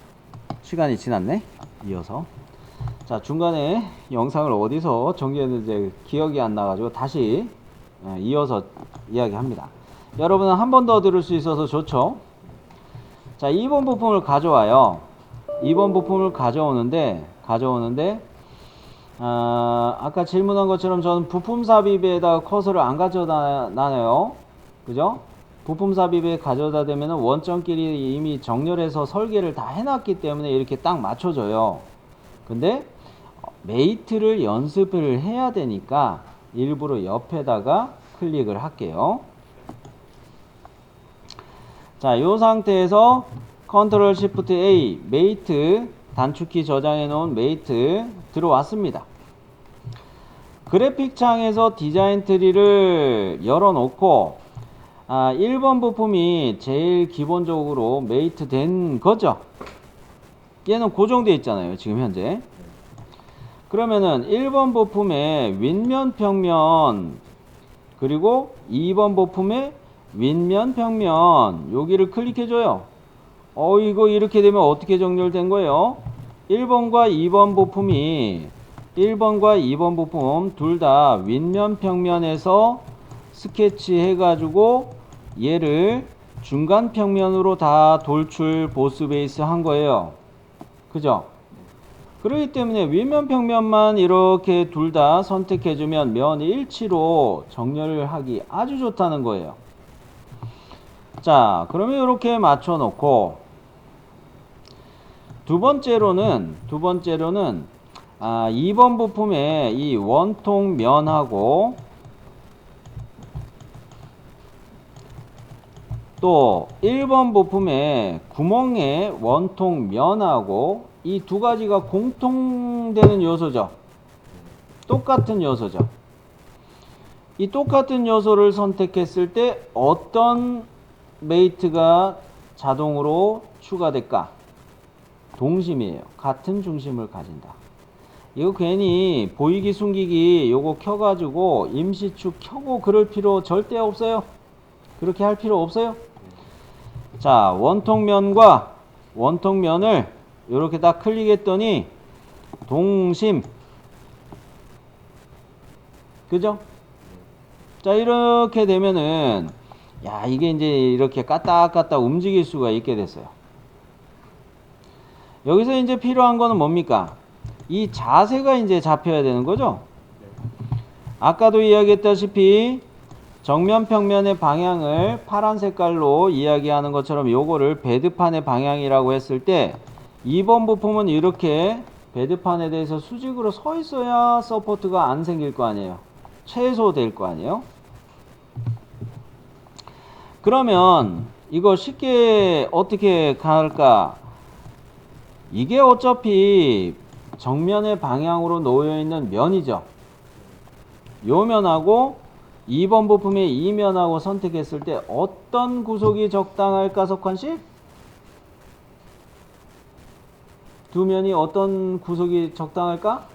시간이 지났네. 이어서. 자, 중간에 영상을 어디서 정리했는지 기억이 안 나가지고 다시 이어서 이야기합니다. 여러분은 한 번 더 들을 수 있어서 좋죠? 자, 2번 부품을 가져와요. 2번 부품을 가져오는데 아까 질문한 것처럼 저는 부품 삽입에다가 커서를 안 가져다놔요. 그죠? 부품 삽입에 가져다 대면 원점끼리 이미 정렬해서 설계를 다 해놨기 때문에 이렇게 딱 맞춰져요. 근데 메이트를 연습을 해야 되니까 일부러 옆에다가 클릭을 할게요. 자, 요 상태에서 컨트롤 시프트 A 메이트 단축키 저장해 놓은 메이트 들어왔습니다. 그래픽 창에서 디자인 트리를 열어 놓고 1번 부품이 제일 기본적으로 메이트 된 거죠. 얘는 고정되어 있잖아요, 지금 현재. 그러면은 1번 부품의 윗면 평면 그리고 2번 부품의 윗면 평면 여기를 클릭해줘요. 이거 이렇게 되면 어떻게 정렬된 거예요? 1번과 2번 부품 둘 다 윗면 평면에서 스케치 해가지고 얘를 중간 평면으로 다 돌출 보스 베이스 한 거예요. 그죠? 그렇기 때문에 윗면 평면만 이렇게 둘 다 선택해주면 면 일치로 정렬을 하기 아주 좋다는 거예요. 자, 그러면 이렇게 맞춰놓고 두 번째로는 2번 부품의 이 원통 면하고 또 1번 부품의 구멍의 원통 면하고 이 두 가지가 공통되는 요소죠. 똑같은 요소죠. 이 똑같은 요소를 선택했을 때 어떤 메이트가 자동으로 추가될까? 동심이에요. 같은 중심을 가진다. 이거 괜히 보이기 숨기기 요거 켜가지고 임시축 켜고 그럴 필요 절대 없어요. 그렇게 할 필요 없어요. 자, 원통면과 원통면을 이렇게 딱 클릭했더니 동심, 그죠? 자, 이렇게 되면은 야, 이게 이제 이렇게 까딱까딱 움직일 수가 있게 됐어요. 여기서 이제 필요한 거는 뭡니까? 이 자세가 이제 잡혀야 되는 거죠. 아까도 이야기했다시피 정면 평면의 방향을 파란 색깔로 이야기하는 것처럼 요거를 베드판의 방향이라고 했을 때 2번 부품은 이렇게 베드판에 대해서 수직으로 서 있어야 서포트가 안 생길 거 아니에요. 최소 될 거 아니에요. 그러면 이거 쉽게 어떻게 갈까? 이게 어차피 정면의 방향으로 놓여 있는 면이죠. 요 면하고 2번 부품의 이 면하고 선택했을 때 어떤 구속이 적당할까, 석환씨? 두 면이 어떤 구속이 적당할까?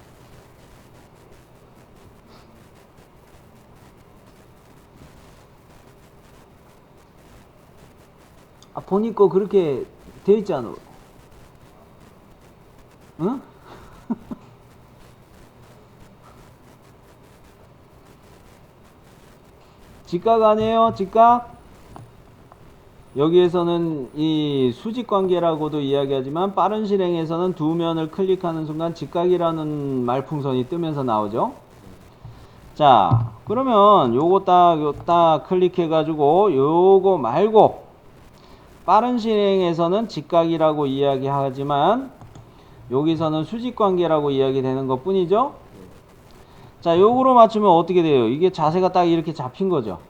아, 보니까 그렇게 돼 있잖아. 응? 직각 아니에요? 직각? 여기에서는 이 수직 관계라고도 이야기하지만 빠른 실행에서는 두 면을 클릭하는 순간 직각이라는 말풍선이 뜨면서 나오죠. 자, 그러면 요거 딱 클릭해 가지고 요거 말고 빠른 실행에서는 직각이라고 이야기하지만 여기서는 수직 관계라고 이야기되는 것 뿐이죠. 자, 요거로 맞추면 어떻게 돼요? 이게 자세가 딱 이렇게 잡힌 거죠.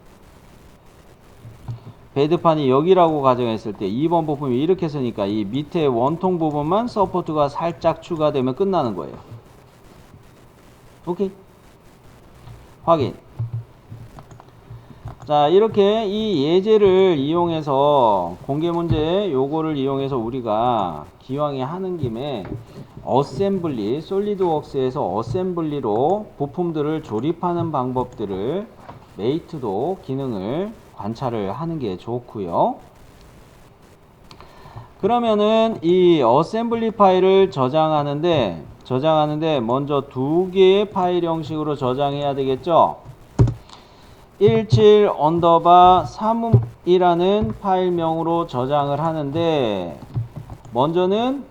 베드판이 여기라고 가정했을 때 2번 부품이 이렇게 서니까 이 밑에 원통 부분만 서포트가 살짝 추가되면 끝나는 거예요. 오케이? 확인. 자, 이렇게 이 예제를 이용해서 공개 문제 요거를 이용해서 우리가 기왕에 하는 김에 어셈블리, 솔리드웍스에서 어셈블리로 부품들을 조립하는 방법들을 메이트도 기능을 관찰을 하는 게 좋고요. 그러면은 이 어셈블리 파일을 저장하는데 먼저 두 개의 파일 형식으로 저장해야 되겠죠. 17 언더바 3이라는 파일명으로 저장을 하는데 먼저는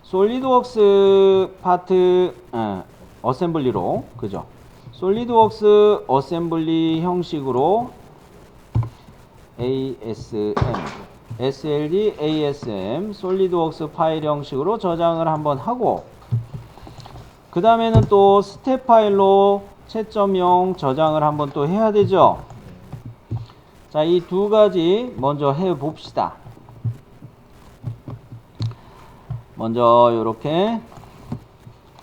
솔리드웍스 파트 어셈블리로, 그죠? 솔리드웍스 어셈블리 형식으로 ASM, SLD ASM 솔리드웍스 파일 형식으로 저장을 한번 하고, 그 다음에는 또 스텝 파일로 채점용 저장을 한번 또 해야 되죠. 자, 이 두 가지 먼저 해 봅시다. 먼저 요렇게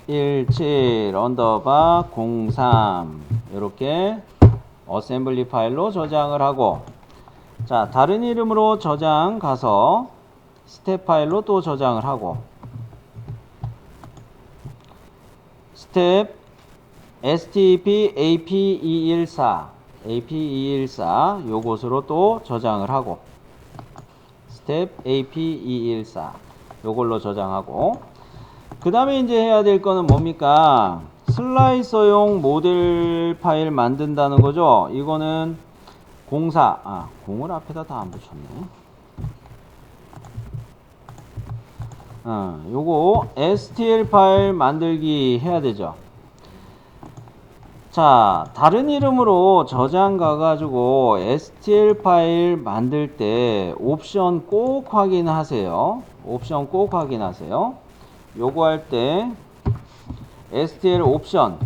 17 언더바 03 요렇게 어셈블리 파일로 저장을 하고, 자, 다른 이름으로 저장 가서 스텝 파일로 또 저장을 하고, 스텝 STP AP214 요것으로 또 저장을 하고, 스텝 AP214 요걸로 저장하고, 그 다음에 이제 해야 될 거는 뭡니까? 슬라이서용 모델 파일 만든다는 거죠. 이거는 공을 앞에다 다 안 붙였네. 요거 STL 파일 만들기 해야 되죠. 자, 다른 이름으로 저장 가가지고 STL 파일 만들 때 옵션 꼭 확인하세요. 옵션 꼭 확인하세요. 요거 할 때 STL 옵션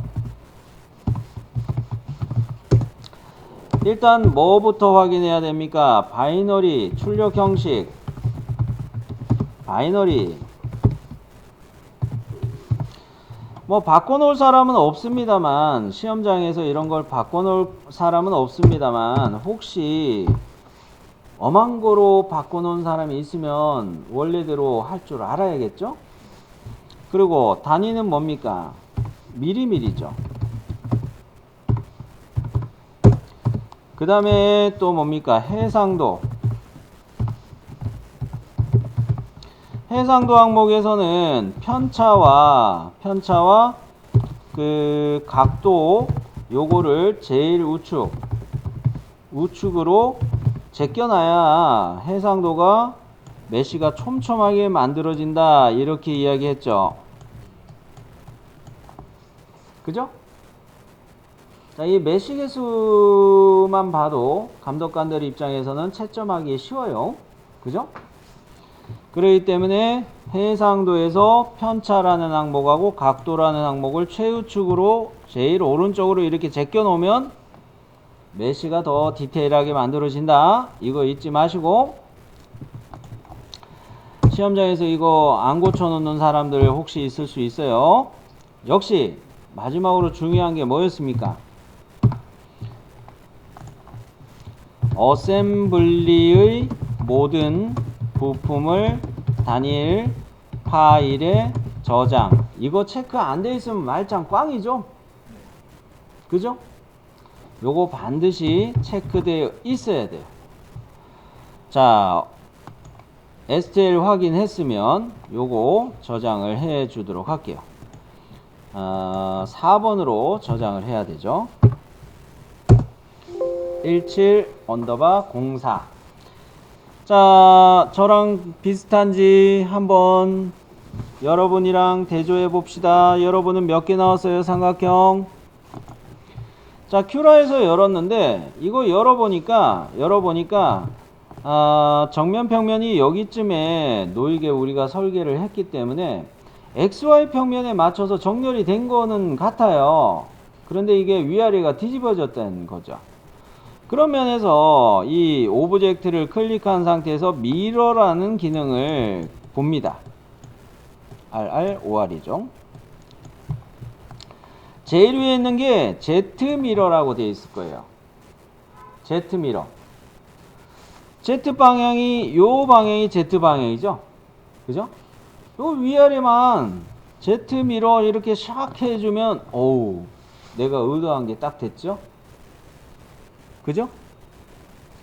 일단 뭐부터 확인해야 됩니까? 바이너리 출력 형식, 바이너리 뭐 바꿔놓을 사람은 없습니다만, 시험장에서 이런 걸 바꿔놓을 사람은 없습니다만, 혹시 엄한 거로 바꿔놓은 사람이 있으면 원래대로 할 줄 알아야겠죠? 그리고 단위는 뭡니까? 미리미리죠. 그 다음에 또 뭡니까? 해상도. 해상도 항목에서는 편차와 그 각도 요거를 제일 우측으로 제껴놔야 해상도가 메시가 촘촘하게 만들어진다, 이렇게 이야기했죠. 그죠? 자, 이 메시 개수만 봐도 감독관들 입장에서는 채점하기 쉬워요. 그죠? 그렇기 때문에 해상도에서 편차라는 항목하고 각도라는 항목을 최우측으로 제일 오른쪽으로 이렇게 제껴 놓으면 메시가 더 디테일하게 만들어진다. 이거 잊지 마시고, 시험장에서 이거 안 고쳐 놓는 사람들 혹시 있을 수 있어요. 역시 마지막으로 중요한 게 뭐였습니까? 어셈블리의 모든 부품을 단일 파일에 저장. 이거 체크 안 돼 있으면 말짱 꽝이죠? 그죠? 요거 반드시 체크되어 있어야 돼요. 자, STL 확인했으면 요거 저장을 해 주도록 할게요. 4번으로 저장을 해야 되죠. 17_04. 자, 저랑 비슷한지 한번 여러분이랑 대조해 봅시다. 여러분은 몇 개 나왔어요? 삼각형. 자, 큐라에서 열었는데 이거 열어보니까 정면 평면이 여기쯤에 놓이게 우리가 설계를 했기 때문에 XY 평면에 맞춰서 정렬이 된 거는 같아요. 그런데 이게 위아래가 뒤집어졌다는 거죠. 그런 면에서 이 오브젝트를 클릭한 상태에서 미러라는 기능을 봅니다. RROR이죠. 제일 위에 있는 게 Z 미러라고 되어 있을 거예요. Z 미러. Z 방향이, 요 방향이 Z 방향이죠. 그죠? 요 위아래만 Z 미러 이렇게 샥 해주면, 어우, 내가 의도한 게 딱 됐죠? 그죠?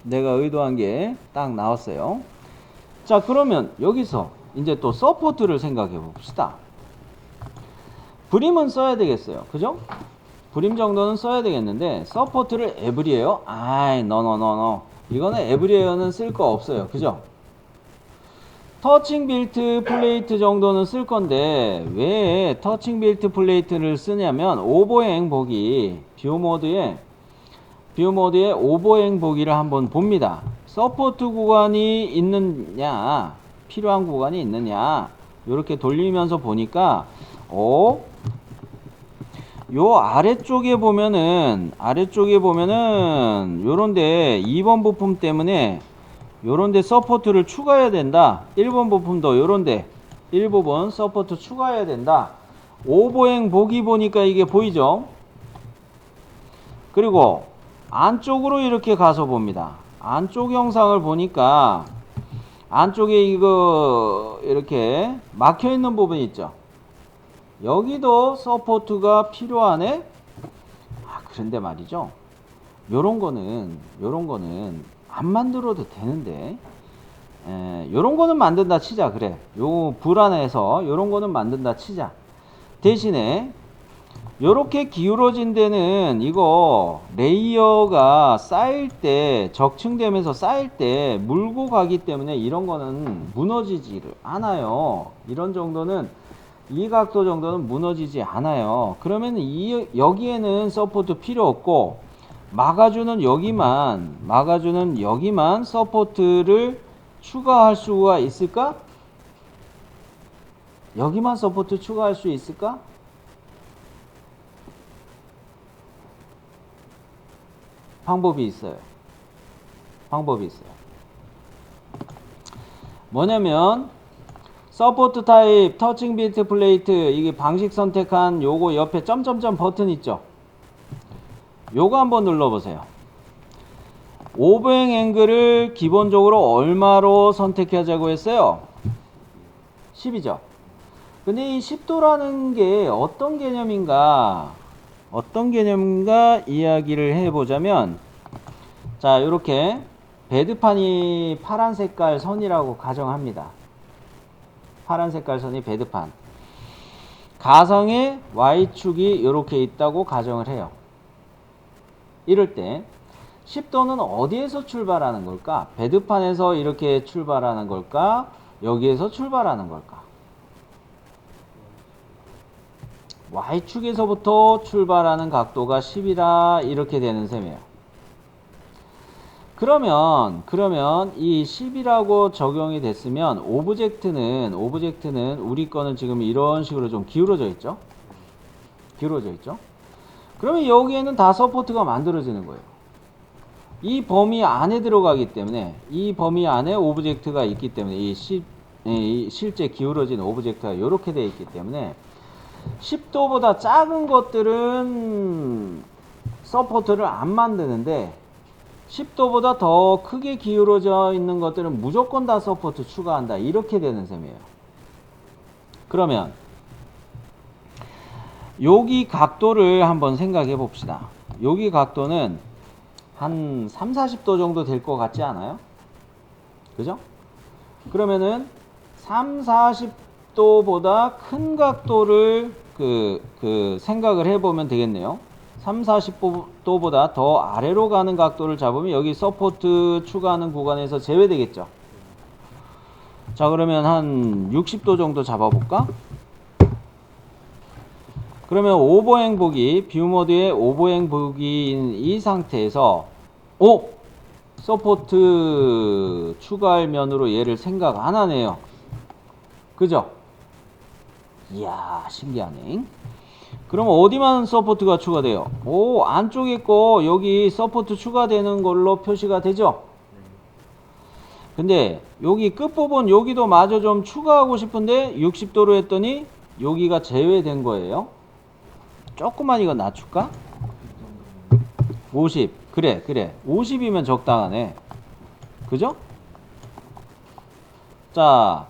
내가 의도한 게 딱 나왔어요. 자, 그러면 여기서 이제 또 서포트를 생각해 봅시다. 브림은 써야 되겠어요. 그죠? 브림 정도는 써야 되겠는데, 서포트를 에브리에어? 아이, 노. 이거는 에브리에어는 쓸 거 없어요. 그죠? 터칭 빌트 플레이트 정도는 쓸 건데, 왜 터칭 빌트 플레이트를 쓰냐면, 오버행 보기, 뷰 모드에 오버행 보기를 한번 봅니다. 서포트 구간이 있느냐, 필요한 구간이 있느냐, 이렇게 돌리면서 보니까, 요 아래쪽에 보면은 요런데 2번 부품 때문에 요런데 서포트를 추가해야 된다. 1번 부품도 요런데 일부분 서포트 추가해야 된다. 오버행 보기 보니까 이게 보이죠? 그리고 안쪽으로 이렇게 가서 봅니다. 안쪽 영상을 보니까 안쪽에 이거 이렇게 막혀 있는 부분이 있죠. 여기도 서포트가 필요하네? 그런데 말이죠. 요런 거는 안 만들어도 되는데, 요런 거는 만든다 치자. 그래. 요 불안해서 요런 거는 만든다 치자. 대신에 요렇게 기울어진 데는 이거 레이어가 쌓일 때, 적층되면서 쌓일 때 물고 가기 때문에 이런 거는 무너지지를 않아요. 이런 정도는, 이 각도 정도는 무너지지 않아요. 그러면 여기에는 서포트 필요 없고, 막아주는 여기만 서포트를 추가할 수가 있을까? 여기만 서포트 추가할 수 있을까? 방법이 있어요. 뭐냐면 서포트 타입, 터칭 비트 플레이트, 이게 방식 선택한 요거 옆에 점점점 버튼 있죠? 요거 한번 눌러보세요. 오버행 앵글을 기본적으로 얼마로 선택하자고 했어요? 10이죠. 근데 이 10도라는 게 어떤 개념인가 이야기를 해보자면, 자, 요렇게 베드판이 파란 색깔 선이라고 가정합니다. 파란 색깔 선이 베드판. 가성의 Y축이 이렇게 있다고 가정을 해요. 이럴 때 10도는 어디에서 출발하는 걸까? 베드판에서 이렇게 출발하는 걸까? 여기에서 출발하는 걸까? Y축에서부터 출발하는 각도가 10이라 이렇게 되는 셈이에요. 그러면 이 10이라고 적용이 됐으면 오브젝트는 우리 거는 지금 이런 식으로 좀 기울어져 있죠? 그러면 여기에는 다 서포트가 만들어지는 거예요. 이 범위 안에 들어가기 때문에, 이 범위 안에 오브젝트가 있기 때문에, 이 실제 기울어진 오브젝트가 이렇게 되어 있기 때문에 10도보다 작은 것들은 서포트를 안 만드는데 10도보다 더 크게 기울어져 있는 것들은 무조건 다 서포트 추가한다. 이렇게 되는 셈이에요. 그러면 여기 각도를 한번 생각해 봅시다. 여기 각도는 한 3, 40도 정도 될 것 같지 않아요? 그죠? 그러면은 3, 40도보다 큰 각도를 생각을 해보면 되겠네요. 3, 40도보다 더 아래로 가는 각도를 잡으면 여기 서포트 추가하는 구간에서 제외되겠죠. 자, 그러면 한 60도 정도 잡아볼까? 그러면 오버행 보기, 뷰 모드의 오버행 보기인 이 상태에서 서포트 추가할 면으로 얘를 생각 안 하네요. 그죠? 이야, 신기하네. 그러면 어디만 서포트가 추가돼요? 안쪽에 거 여기 서포트 추가되는 걸로 표시가 되죠? 근데 여기 끝부분 여기도 마저 좀 추가하고 싶은데 60도로 했더니 여기가 제외된 거예요. 조금만 이거 낮출까? 50. 그래. 50이면 적당하네. 그죠? 자,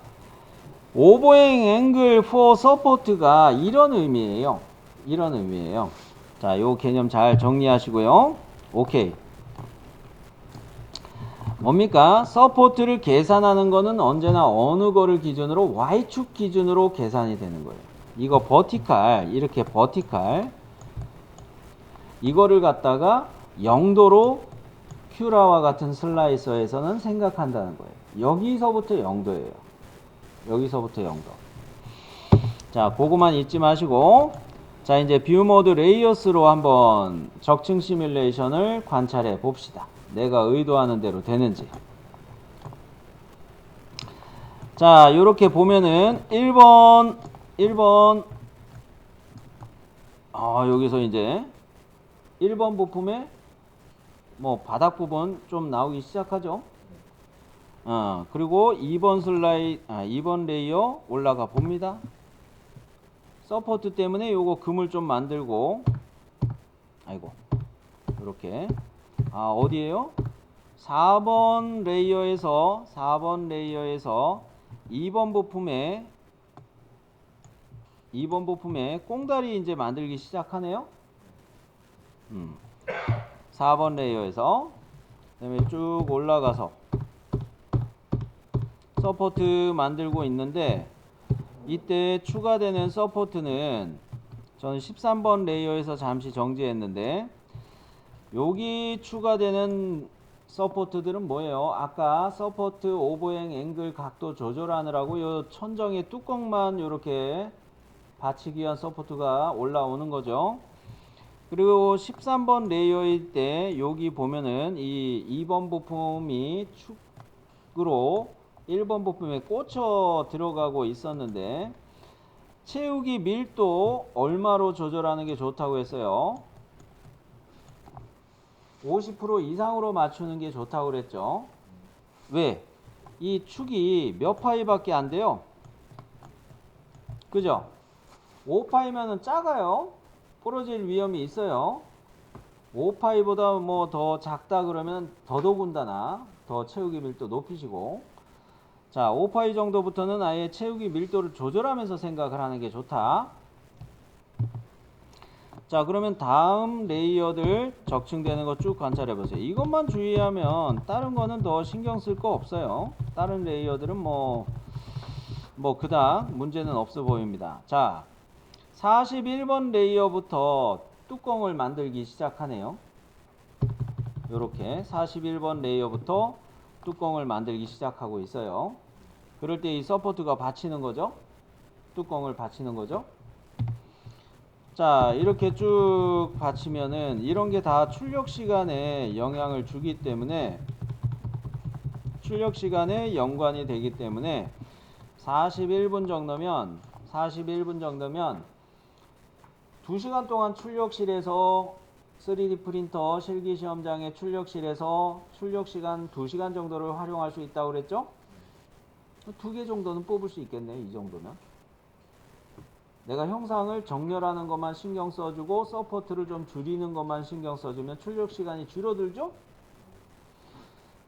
오버행 앵글 포 서포트가 이런 의미예요. 자, 요 개념 잘 정리하시고요. 오케이. 뭡니까? 서포트를 계산하는 거는 언제나 어느 거를 기준으로? Y축 기준으로 계산이 되는 거예요. 이거 버티칼, 이렇게 버티칼. 이거를 갖다가 0도로 큐라와 같은 슬라이서에서는 생각한다는 거예요. 여기서부터 0도예요. 자, 그거만 잊지 마시고, 자, 이제 뷰 모드 레이어스로 한번 적층 시뮬레이션을 관찰해 봅시다. 내가 의도하는 대로 되는지. 자, 요렇게 보면은 1번 여기서 이제 1번 부품에 뭐 바닥 부분 좀 나오기 시작하죠. 그리고 2번 레이어 올라가 봅니다. 서포트 때문에 요거 금을 좀 만들고, 이렇게 어디에요? 4번 레이어에서 2번 부품에 꽁다리 이제 만들기 시작하네요. 4번 레이어에서 그다음에 쭉 올라가서 서포트 만들고 있는데, 이때 추가되는 서포트는 저는 13번 레이어에서 잠시 정지했는데, 여기 추가되는 서포트들은 뭐예요? 아까 서포트 오버행 앵글 각도 조절하느라고 요 천정의 뚜껑만 이렇게 받치기 위한 서포트가 올라오는 거죠. 그리고 13번 레이어일 때 여기 보면은 이 2번 부품이 축으로 1번 부품에 꽂혀 들어가고 있었는데, 채우기 밀도 얼마로 조절하는 게 좋다고 했어요? 50% 이상으로 맞추는 게 좋다고 그랬죠. 왜? 이 축이 몇 파이밖에 안 돼요? 그죠? 5파이면은 작아요. 부러질 위험이 있어요. 5파이보다 뭐 더 작다 그러면 더더군다나 더 채우기 밀도 높이시고, 자 5파이 정도부터는 아예 채우기 밀도를 조절하면서 생각을 하는 게 좋다. 자 그러면 다음 레이어들 적층되는 거 쭉 관찰해 보세요. 이것만 주의하면 다른 거는 더 신경 쓸 거 없어요. 다른 레이어들은 뭐 그닥 문제는 없어 보입니다. 자 41번 레이어부터 뚜껑을 만들기 시작하네요. 요렇게 41번 레이어부터 뚜껑을 만들기 시작하고 있어요. 그럴 때 이 서포트가 받치는 거죠. 뚜껑을 받치는 거죠. 자 이렇게 쭉 받치면은 이런 게 다 출력 시간에 영향을 주기 때문에, 출력 시간에 연관이 되기 때문에 41분 정도면 2시간 동안 출력실에서 3D 프린터 실기 시험장의 출력실에서 출력 시간 2시간 정도를 활용할 수 있다고 그랬죠? 2개 정도는 뽑을 수 있겠네. 이 정도면 내가 형상을 정렬하는 것만 신경 써주고 서포트를 좀 줄이는 것만 신경 써주면 출력 시간이 줄어들죠?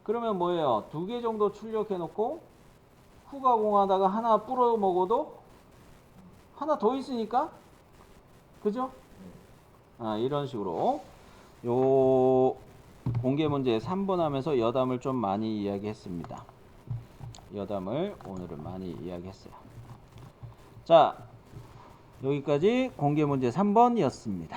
그러면 뭐예요? 2개 정도 출력해 놓고 후가공하다가 하나 뿌려 먹어도 하나 더 있으니까, 그죠? 이런 식으로 요 공개 문제 3번 하면서 여담을 좀 많이 이야기했습니다. 여담을 오늘은 많이 이야기했어요. 자 여기까지 공개 문제 3번이었습니다.